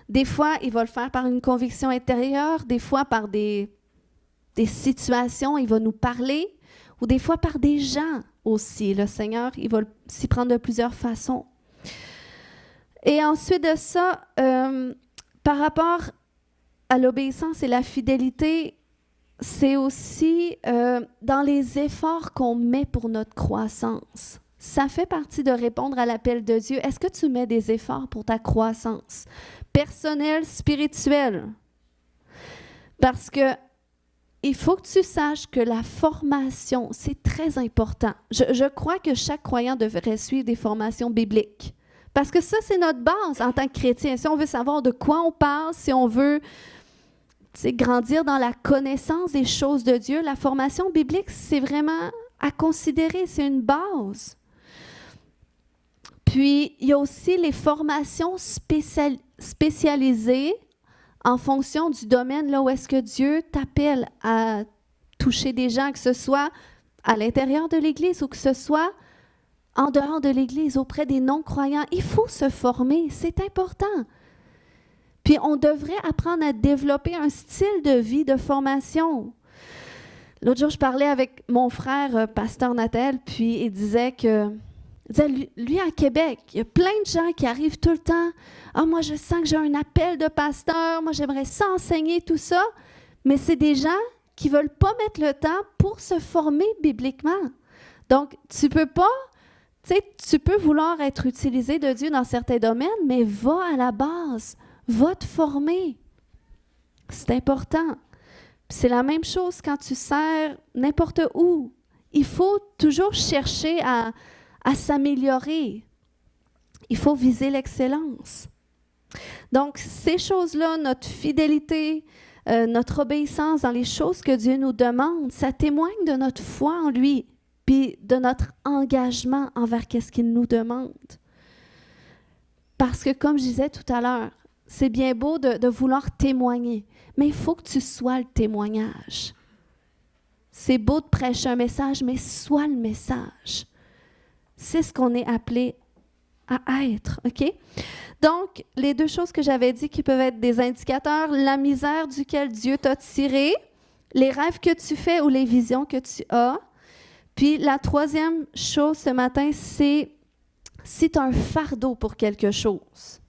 Des fois, il va le faire par une conviction intérieure, des fois par des situations, il va nous parler, ou des fois par des gens aussi. Le Seigneur, il va s'y prendre de plusieurs façons. Et ensuite de ça, par rapport à l'obéissance et la fidélité, c'est aussi dans les efforts qu'on met pour notre croissance. Ça fait partie de répondre à l'appel de Dieu. Est-ce que tu mets des efforts pour ta croissance personnelle, spirituelle? Parce que il faut que tu saches que la formation, c'est très important. Je crois que chaque croyant devrait suivre des formations bibliques. Parce que ça, c'est notre base en tant que chrétien. Si on veut savoir de quoi on parle, si on veut grandir dans la connaissance des choses de Dieu, la formation biblique, c'est vraiment à considérer, c'est une base. Puis, il y a aussi les formations spécialisées en fonction du domaine là où est-ce que Dieu t'appelle à toucher des gens, que ce soit à l'intérieur de l'Église ou que ce soit en dehors de l'Église, auprès des non-croyants. Il faut se former, c'est important. Puis on devrait apprendre à développer un style de vie, de formation. L'autre jour, je parlais avec mon frère, pasteur Nathel, puis il disait lui, à Québec, il y a plein de gens qui arrivent tout le temps. « Ah, moi, je sens que j'ai un appel de pasteur, moi, j'aimerais ça enseigner, tout ça. » Mais c'est des gens qui ne veulent pas mettre le temps pour se former bibliquement. Donc, tu peux pas, tu peux vouloir être utilisé de Dieu dans certains domaines, mais va à la base, va te former. C'est important. Puis c'est la même chose quand tu sers n'importe où. Il faut toujours chercher à s'améliorer. Il faut viser l'excellence. Donc, ces choses-là, notre fidélité, notre obéissance dans les choses que Dieu nous demande, ça témoigne de notre foi en lui, puis de notre engagement envers ce qu'il nous demande. Parce que, comme je disais tout à l'heure, c'est bien beau de vouloir témoigner, mais il faut que tu sois le témoignage. C'est beau de prêcher un message, mais sois le message. C'est ce qu'on est appelé à être, OK? Donc, les deux choses que j'avais dit qui peuvent être des indicateurs, la misère duquel Dieu t'a tiré, les rêves que tu fais ou les visions que tu as. Puis, la troisième chose ce matin, c'est si tu as un fardeau pour quelque chose.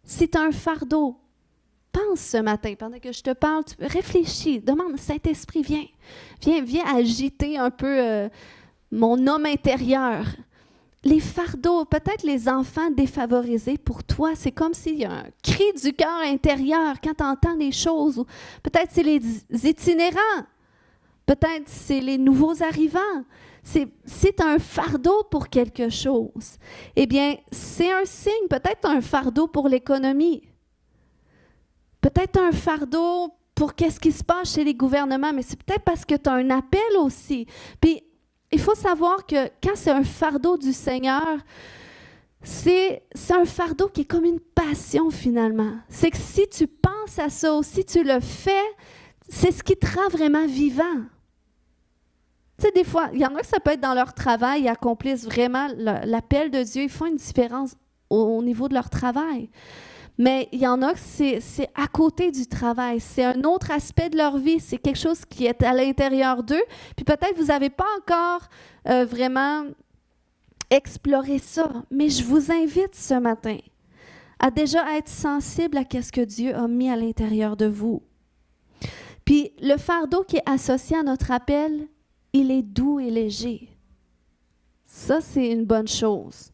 Si tu as un fardeau, pense ce matin, pendant que je te parle, réfléchis, demande, Saint-Esprit, viens agiter un peu mon homme intérieur. Les fardeaux, peut-être les enfants défavorisés pour toi, c'est comme s'il y a un cri du cœur intérieur quand tu entends des choses. Ou peut-être c'est les itinérants, peut-être c'est les nouveaux arrivants. C'est un fardeau pour quelque chose. Eh bien, c'est un signe, peut-être un fardeau pour l'économie. Peut-être un fardeau pour qu'est-ce qui se passe chez les gouvernements, mais c'est peut-être parce que tu as un appel aussi. Puis, il faut savoir que quand c'est un fardeau du Seigneur, c'est un fardeau qui est comme une passion finalement. C'est que si tu penses à ça aussi, tu le fais, c'est ce qui te rend vraiment vivant. Tu sais, des fois, il y en a que ça peut être dans leur travail, ils accomplissent vraiment l'appel de Dieu, ils font une différence au niveau de leur travail. Mais il y en a que c'est à côté du travail, c'est un autre aspect de leur vie, c'est quelque chose qui est à l'intérieur d'eux. Puis peut-être vous n'avez pas encore vraiment exploré ça, mais je vous invite ce matin à déjà être sensible à ce que Dieu a mis à l'intérieur de vous. Puis le fardeau qui est associé à notre appel, il est doux et léger. Ça, c'est une bonne chose.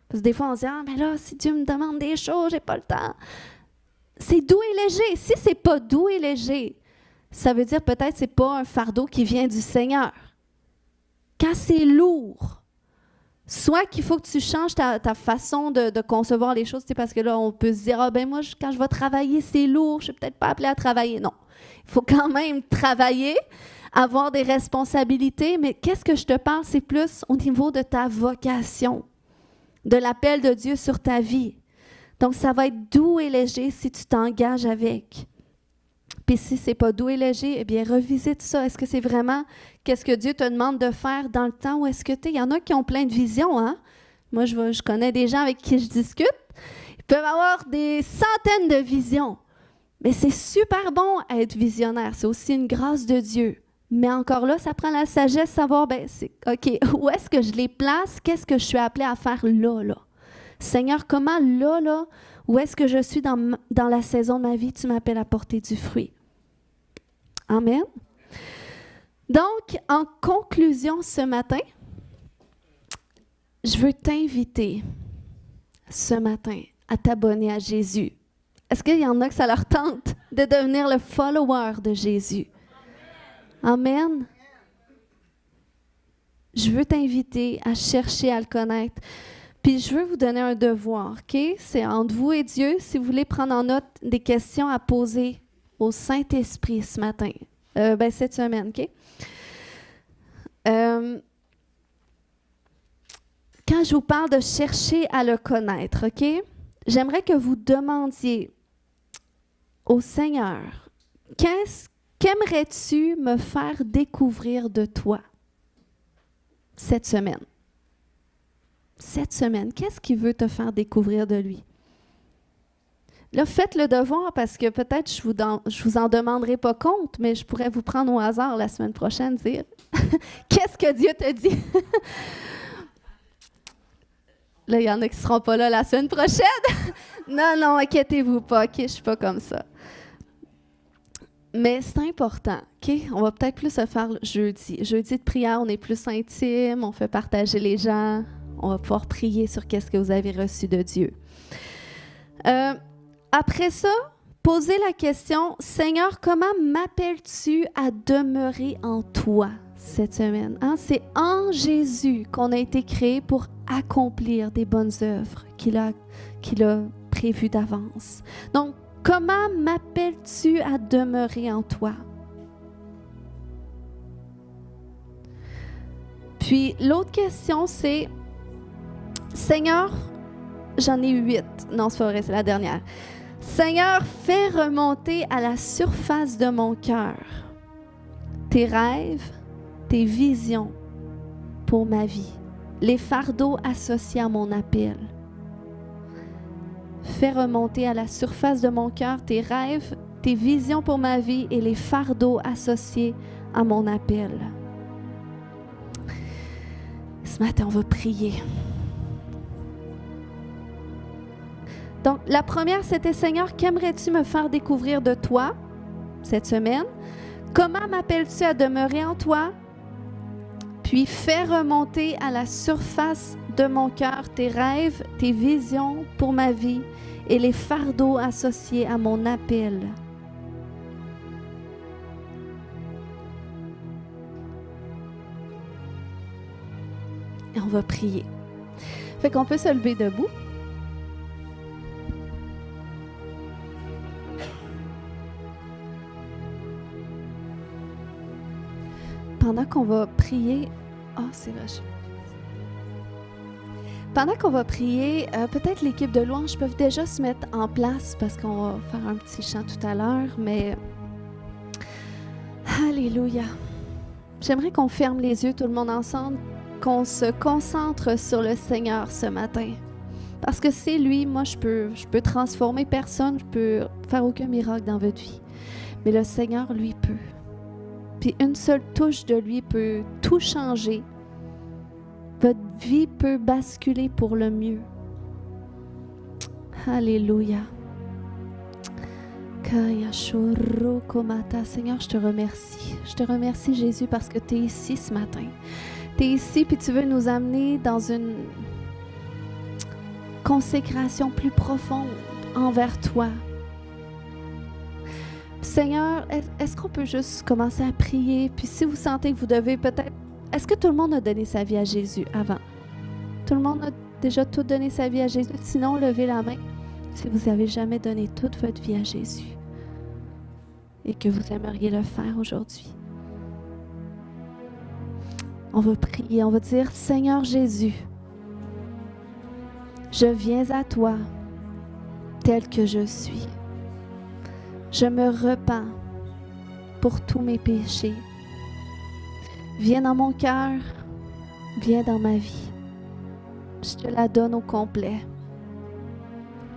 Parce que des fois, on se dit, ah, mais là, si Dieu me demande des choses, j'ai pas le temps. C'est doux et léger. Si c'est pas doux et léger, ça veut dire peut-être que c'est pas un fardeau qui vient du Seigneur. Quand c'est lourd, soit qu'il faut que tu changes ta façon de concevoir les choses, parce que là, on peut se dire, ah ben moi, quand je vais travailler, c'est lourd, je ne suis peut-être pas appelée à travailler. Non, il faut quand même travailler, avoir des responsabilités, mais qu'est-ce que je te parle? C'est plus au niveau de ta vocation, de l'appel de Dieu sur ta vie. Donc, ça va être doux et léger si tu t'engages avec. Puis si ce n'est pas doux et léger, eh bien, revisite ça. Est-ce que c'est vraiment qu'est-ce que Dieu te demande de faire dans le temps où est-ce que tu es? Il y en a qui ont plein de visions, hein? Moi, je connais des gens avec qui je discute. Ils peuvent avoir des centaines de visions. Mais c'est super bon à être visionnaire. C'est aussi une grâce de Dieu. Mais encore là, ça prend la sagesse, savoir, OK, où est-ce que je les place? Qu'est-ce que je suis appelée à faire là? Seigneur, comment là, où est-ce que je suis dans la saison de ma vie, tu m'appelles à porter du fruit? Amen. Donc, en conclusion ce matin, je veux t'inviter ce matin à t'abonner à Jésus. Est-ce qu'il y en a que ça leur tente de devenir le follower de Jésus? Amen. Je veux t'inviter à chercher à le connaître. Puis je veux vous donner un devoir, OK? C'est entre vous et Dieu. Si vous voulez prendre en note des questions à poser au Saint-Esprit ce matin, cette semaine, OK? Quand je vous parle de chercher à le connaître, OK? J'aimerais que vous demandiez au Seigneur, qu'aimerais-tu me faire découvrir de toi cette semaine? Cette semaine, qu'est-ce qu'il veut te faire découvrir de lui? Là, faites le devoir parce que peut-être je vous en demanderai pas compte, mais je pourrais vous prendre au hasard la semaine prochaine, dire qu'est-ce que Dieu te dit? Là, il y en a qui ne seront pas là la semaine prochaine. Non, inquiétez-vous pas, OK, je ne suis pas comme ça. Mais c'est important, OK? On va peut-être plus se faire jeudi. Jeudi de prière, on est plus intime, on fait partager les gens. On va pouvoir prier sur qu'est-ce que vous avez reçu de Dieu. Après ça, posez la question, Seigneur, comment m'appelles-tu à demeurer en toi cette semaine? Hein? C'est en Jésus qu'on a été créé pour accomplir des bonnes œuvres qu'il a prévues d'avance. Donc, comment m'appelles-tu à demeurer en toi? Puis, l'autre question, c'est, Seigneur, j'en ai 8. Non, c'est pas vrai, c'est la dernière. Seigneur, fais remonter à la surface de mon cœur tes rêves, tes visions pour ma vie, les fardeaux associés à mon appel. Fais remonter à la surface de mon cœur tes rêves, tes visions pour ma vie et les fardeaux associés à mon appel. Ce matin, on va prier. Donc, la première, c'était, Seigneur, qu'aimerais-tu me faire découvrir de toi cette semaine? Comment m'appelles-tu à demeurer en toi? Puis, fais remonter à la surface de mon cœur tes rêves, tes visions pour ma vie et les fardeaux associés à mon appel. Et on va prier. Fait qu'on peut se lever debout. Pendant qu'on va prier, c'est vrai. Pendant qu'on va prier, peut-être l'équipe de louange peuvent déjà se mettre en place parce qu'on va faire un petit chant tout à l'heure, mais Alléluia. J'aimerais qu'on ferme les yeux tout le monde ensemble, qu'on se concentre sur le Seigneur ce matin. Parce que c'est lui, moi je peux transformer personne, je peux faire aucun miracle dans votre vie. Mais le Seigneur, lui, peut. Puis une seule touche de lui peut tout changer. Votre vie peut basculer pour le mieux. Alléluia. Seigneur, je te remercie. Je te remercie, Jésus, parce que tu es ici ce matin. Tu es ici puis tu veux nous amener dans une consécration plus profonde envers toi. Seigneur, est-ce qu'on peut juste commencer à prier? Puis si vous sentez que vous devez peut-être... Est-ce que tout le monde a donné sa vie à Jésus avant? Tout le monde a déjà tout donné sa vie à Jésus? Sinon, levez la main si vous n'avez jamais donné toute votre vie à Jésus et que vous aimeriez le faire aujourd'hui. On va prier, on va dire, Seigneur Jésus, je viens à toi tel que je suis. Je me repens pour tous mes péchés. Viens dans mon cœur, viens dans ma vie. Je te la donne au complet.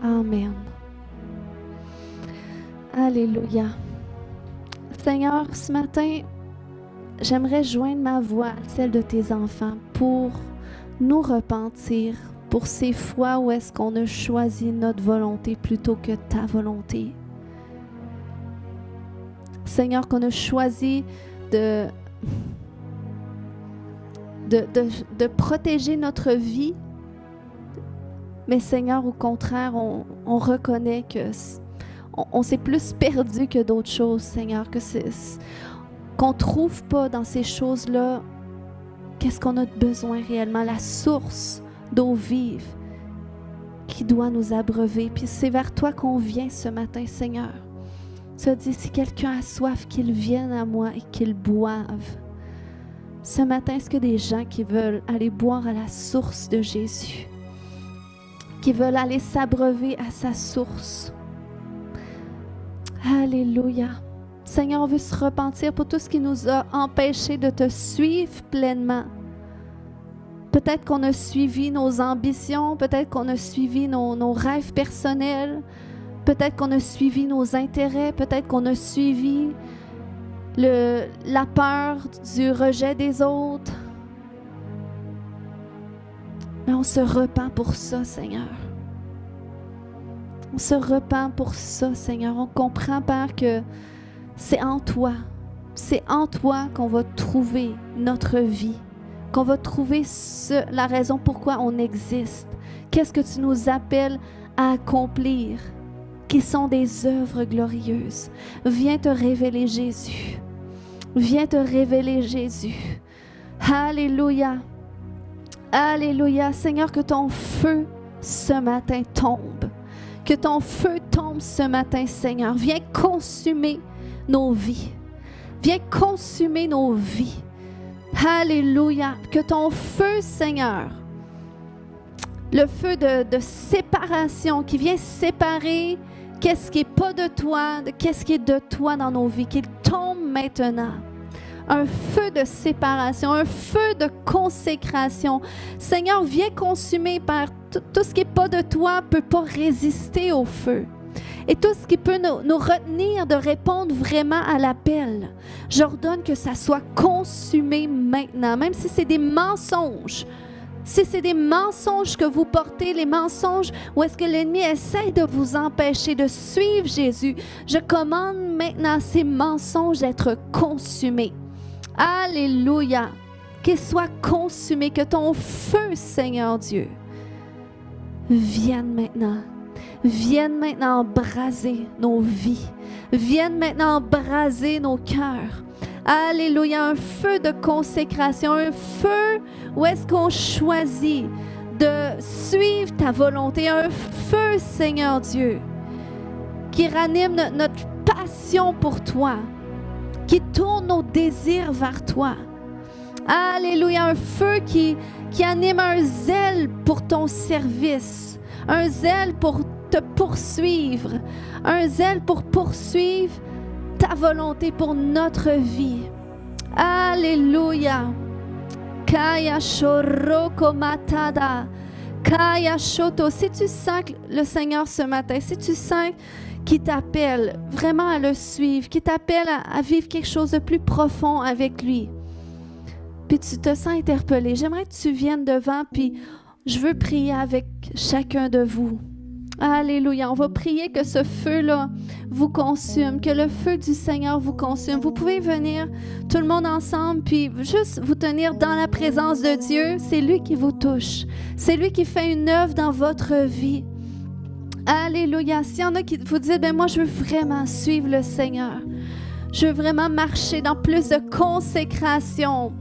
Amen. Alléluia. Seigneur, ce matin, j'aimerais joindre ma voix à celle de tes enfants pour nous repentir pour ces fois où est-ce qu'on a choisi notre volonté plutôt que ta volonté. Seigneur, qu'on a choisi de protéger notre vie. Mais Seigneur, au contraire, on reconnaît que on s'est plus perdu que d'autres choses, Seigneur, qu'on ne trouve pas dans ces choses-là qu'est-ce qu'on a besoin réellement, la source d'eau vive qui doit nous abreuver. Puis c'est vers toi qu'on vient ce matin, Seigneur. Tu as dit, si quelqu'un a soif, qu'il vienne à moi et qu'il boive. Ce matin, est-ce que des gens qui veulent aller boire à la source de Jésus, qui veulent aller s'abreuver à sa source? Alléluia. Seigneur, on veut se repentir pour tout ce qui nous a empêchés de te suivre pleinement. Peut-être qu'on a suivi nos ambitions, peut-être qu'on a suivi nos rêves personnels, peut-être qu'on a suivi nos intérêts, peut-être qu'on a suivi la peur du rejet des autres. Mais on se repent pour ça, Seigneur. On se repent pour ça, Seigneur. On comprend, Père, que c'est en toi. C'est en toi qu'on va trouver notre vie, qu'on va trouver la raison pourquoi on existe. Qu'est-ce que tu nous appelles à accomplir, qui sont des œuvres glorieuses. Viens te révéler, Jésus. Viens te révéler, Jésus. Alléluia. Alléluia. Seigneur, que ton feu ce matin tombe. Que ton feu tombe ce matin, Seigneur. Viens consumer nos vies. Viens consumer nos vies. Alléluia. Que ton feu, Seigneur, le feu de séparation qui vient séparer qu'est-ce qui n'est pas de toi, de qu'est-ce qui est de toi dans nos vies, qu'il tombe maintenant. Un feu de séparation, un feu de consécration. Seigneur, viens consumer, Père. Tout ce qui n'est pas de toi ne peut pas résister au feu. Et tout ce qui peut nous retenir de répondre vraiment à l'appel, j'ordonne que ça soit consumé maintenant, même si c'est des mensonges. Si c'est des mensonges que vous portez, les mensonges où est-ce que l'ennemi essaie de vous empêcher de suivre Jésus, je commande maintenant ces mensonges d'être consumés. Alléluia! Qu'ils soient consumés, que ton feu, Seigneur Dieu, vienne maintenant embraser nos vies, vienne maintenant embraser nos cœurs. Alléluia, un feu de consécration, un feu où est-ce qu'on choisit de suivre ta volonté, un feu, Seigneur Dieu, qui ranime notre passion pour toi, qui tourne nos désirs vers toi. Alléluia, un feu qui anime un zèle pour ton service, un zèle pour te poursuivre, un zèle pour poursuivre ta volonté pour notre vie. Alléluia. Kaya shoroko matada. Kaya shoto. Si tu sens le Seigneur ce matin, si tu sens qu'il t'appelle vraiment à le suivre, qu'il t'appelle à vivre quelque chose de plus profond avec lui, puis tu te sens interpellé, j'aimerais que tu viennes devant, puis je veux prier avec chacun de vous. Alléluia. On va prier que ce feu-là vous consume, que le feu du Seigneur vous consume. Vous pouvez venir tout le monde ensemble, puis juste vous tenir dans la présence de Dieu. C'est lui qui vous touche. C'est lui qui fait une œuvre dans votre vie. Alléluia. S'il y en a qui vous disent, moi, je veux vraiment suivre le Seigneur. Je veux vraiment marcher dans plus de consécration.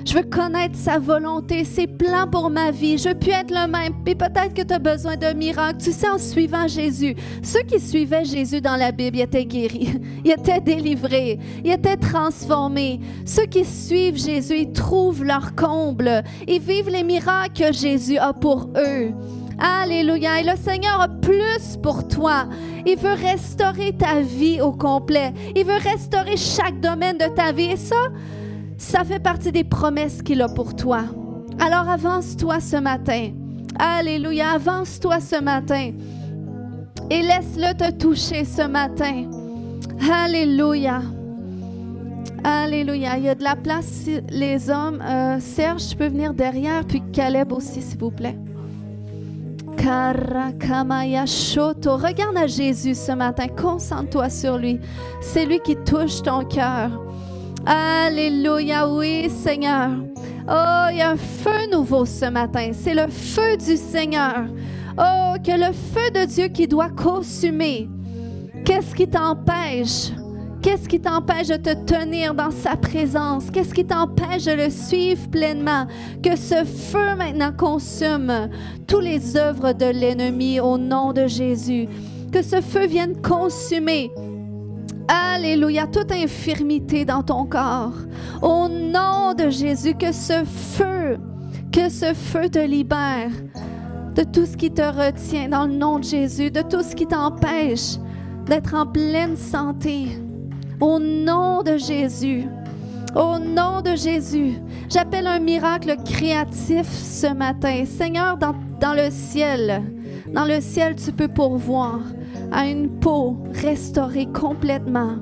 Je veux connaître sa volonté, ses plans pour ma vie. Je veux plus être le même. Et peut-être que tu as besoin d'un miracle. Tu sais, en suivant Jésus, ceux qui suivaient Jésus dans la Bible, ils étaient guéris. Ils étaient délivrés. Ils étaient transformés. Ceux qui suivent Jésus, ils trouvent leur comble. Ils vivent les miracles que Jésus a pour eux. Alléluia. Et le Seigneur a plus pour toi. Il veut restaurer ta vie au complet. Il veut restaurer chaque domaine de ta vie. Et ça fait partie des promesses qu'il a pour toi. Alors avance-toi ce matin. Alléluia, avance-toi ce matin. Et laisse-le te toucher ce matin. Alléluia. Alléluia. Il y a de la place, les hommes. Serge, tu peux venir derrière, puis Caleb aussi, s'il vous plaît. Karakamaya Shoto. Regarde à Jésus ce matin. Concentre-toi sur lui. C'est lui qui touche ton cœur. Alléluia, oui, Seigneur. Oh, il y a un feu nouveau ce matin. C'est le feu du Seigneur. Oh, que le feu de Dieu qui doit consumer. Qu'est-ce qui t'empêche? Qu'est-ce qui t'empêche de te tenir dans sa présence? Qu'est-ce qui t'empêche de le suivre pleinement? Que ce feu maintenant consume toutes les œuvres de l'ennemi au nom de Jésus. Que ce feu vienne consumer. Alléluia, toute infirmité dans ton corps. Au nom de Jésus, que ce feu te libère de tout ce qui te retient dans le nom de Jésus, de tout ce qui t'empêche d'être en pleine santé. Au nom de Jésus, au nom de Jésus, j'appelle un miracle créatif ce matin. Seigneur, dans le ciel, tu peux pourvoir à une peau restaurée complètement.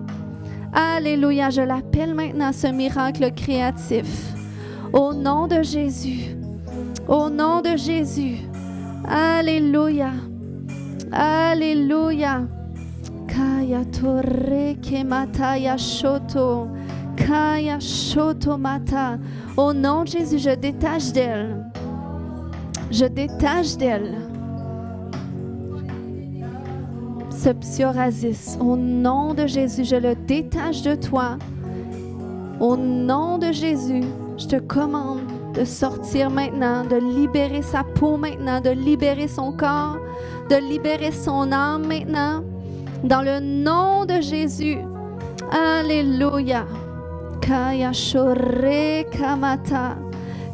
Alléluia, je l'appelle maintenant ce miracle créatif. Au nom de Jésus, au nom de Jésus. Alléluia, alléluia. Kaya torre ke mata ya shoto, kaya shoto mata. Au nom de Jésus, je détache d'elle. Je détache d'elle ce psoriasis. Au nom de Jésus, je le détache de toi. Au nom de Jésus, je te commande de sortir maintenant, de libérer sa peau maintenant, de libérer son corps, de libérer son âme maintenant. Dans le nom de Jésus. Alléluia. Kaya shore kamata.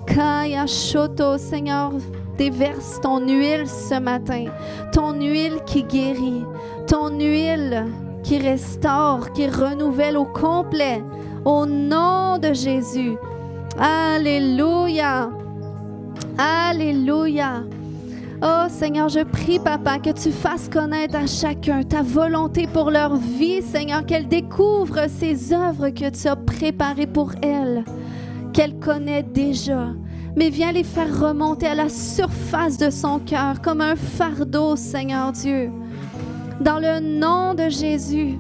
Kaya shoto. Seigneur, déverse ton huile ce matin. Ton huile qui guérit. Ton huile qui restaure, qui renouvelle au complet. Au nom de Jésus. Alléluia. Alléluia. Oh Seigneur, je prie, Papa, que tu fasses connaître à chacun ta volonté pour leur vie, Seigneur, qu'elle découvre ces œuvres que tu as préparées pour elle, qu'elle connaît déjà. Mais viens les faire remonter à la surface de son cœur comme un fardeau, Seigneur Dieu. Dans le nom de Jésus,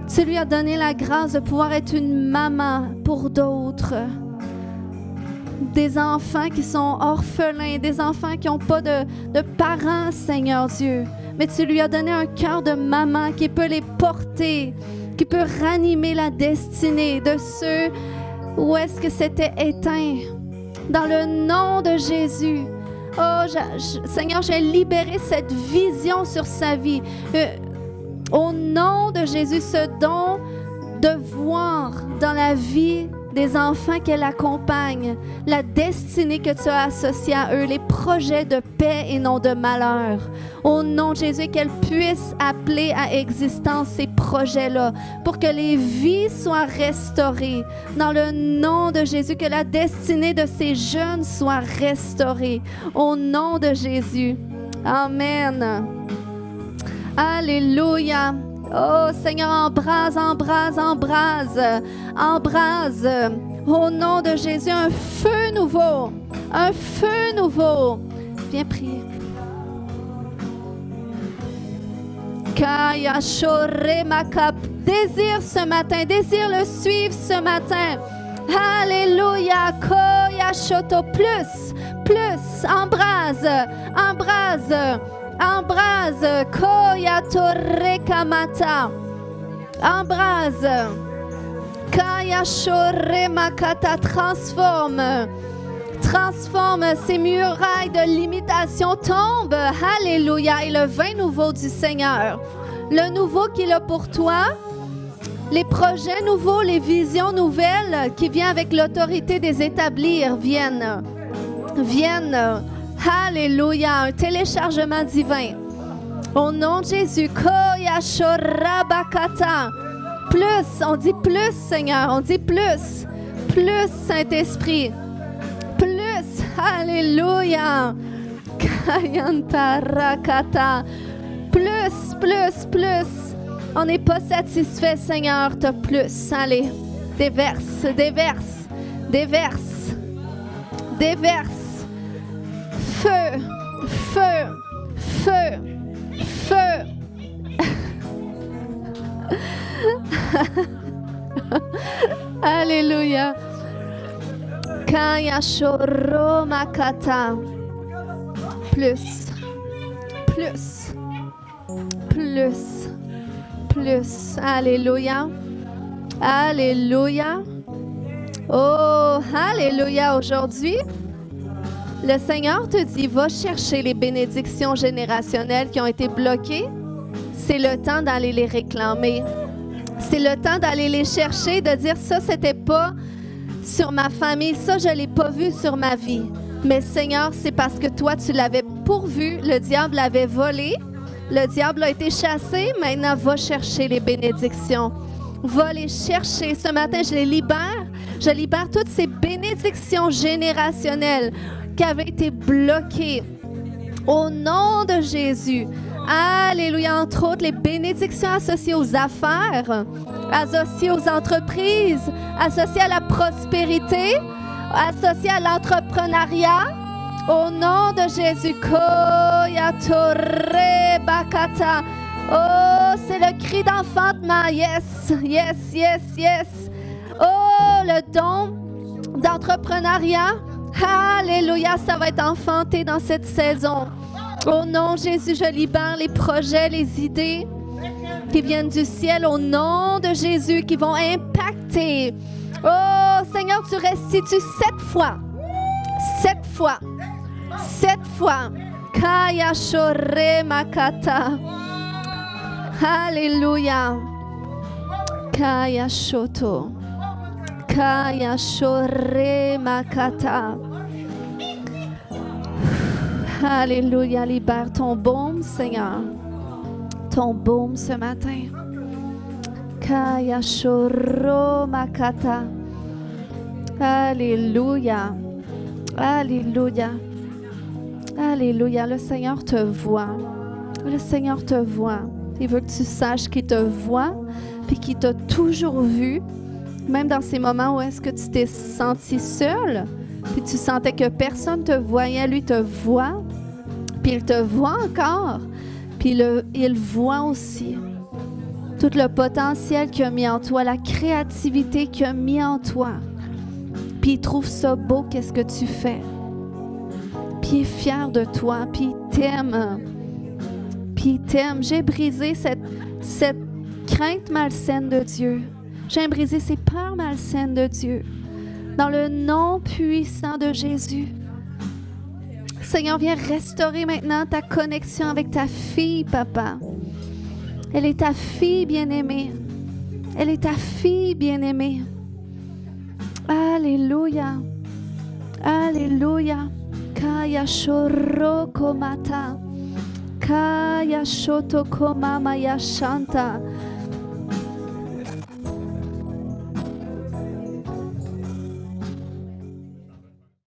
tu lui as donné la grâce de pouvoir être une maman pour d'autres. Des enfants qui sont orphelins, des enfants qui n'ont pas de parents, Seigneur Dieu. Mais tu lui as donné un cœur de maman qui peut les porter, qui peut ranimer la destinée de ceux où est-ce que c'était éteint. Dans le nom de Jésus. Oh, Seigneur, j'ai libéré cette vision sur sa vie. Au nom de Jésus, ce don de voir dans la vie des enfants qu'elle accompagne, la destinée que tu as associée à eux, les projets de paix et non de malheur. Au nom de Jésus, qu'elle puisse appeler à existence ces projets-là pour que les vies soient restaurées. Dans le nom de Jésus, que la destinée de ces jeunes soit restaurée. Au nom de Jésus. Amen. Alléluia. Oh Seigneur, embrase, embrase, embrase, embrase. Au nom de Jésus, un feu nouveau, un feu nouveau. Viens prier. Kaya Shoremaka. Désire ce matin, désire le suivre ce matin. Alléluia. Koya Shoto. Plus. Embrase. Koya Torekamata. Embrase. Kaya Shoremakata. Transforme ces murailles de limitation, tombe, alléluia, et le vin nouveau du Seigneur, le nouveau qu'il a pour toi, les projets nouveaux, les visions nouvelles qui viennent avec l'autorité des établir, viennent, alléluia, un téléchargement divin, au nom de Jésus, Koya Shorabakata, plus, on dit plus, Seigneur, on dit plus, Saint-Esprit, plus, alléluia, Kayanta Rakata, plus, on n'est pas satisfait, Seigneur, t'as plus, allez, déverse, feu, alléluia, Kaya Shoro Makata. Plus. Alléluia. Oh, alléluia. Aujourd'hui, le Seigneur te dit, va chercher les bénédictions générationnelles qui ont été bloquées. C'est le temps d'aller les réclamer. C'est le temps d'aller les chercher, de dire ça, c'était pas sur ma famille, ça, je l'ai pas vu sur ma vie. Mais Seigneur, c'est parce que toi, tu l'avais pourvu, le diable l'avait volé, le diable a été chassé, maintenant, va chercher les bénédictions. Va les chercher. Ce matin, je libère toutes ces bénédictions générationnelles qui avaient été bloquées. Au nom de Jésus. Alléluia. Entre autres, les bénédictions associées aux affaires, associées aux entreprises, associées à la prospérité, associées à l'entrepreneuriat. Au nom de Jésus. Koya Torre Bakata. Oh, c'est le cri d'enfantement. Yes. Oh, le don d'entrepreneuriat. Alléluia, ça va être enfanté dans cette saison. Au nom de Jésus, je libère les projets, les idées qui viennent du ciel. Au nom de Jésus, qui vont impacter. Oh, Seigneur, tu restitues 7 fois. 7 fois. Kaya Shore Makata. Alléluia. Kaya Shoto. Kaya Shore Makata. Alléluia. Libère ton baume, Seigneur. Ton baume ce matin. Kaya Shoro Makata. Alléluia. Alléluia. Alléluia. Le Seigneur te voit. Le Seigneur te voit. Il veut que tu saches qu'il te voit puis qu'il t'a toujours vu. Même dans ces moments où est-ce que tu t'es senti seul, puis tu sentais que personne te voyait, lui te voit, puis il te voit encore, puis il voit aussi tout le potentiel qu'il a mis en toi, la créativité qu'il a mis en toi. Puis il trouve ça beau, qu'est-ce que tu fais. Puis il est fier de toi, puis il t'aime. Puis il t'aime. J'ai brisé cette crainte malsaine de Dieu. J'ai brisé ces peurs malsaines de Dieu. Dans le nom puissant de Jésus. Seigneur, viens restaurer maintenant ta connexion avec ta fille, papa. Elle est ta fille bien-aimée. Elle est ta fille bien-aimée. Alléluia. Alléluia. Kaya shoroko mata. Kaya shotoko mama ya shanta.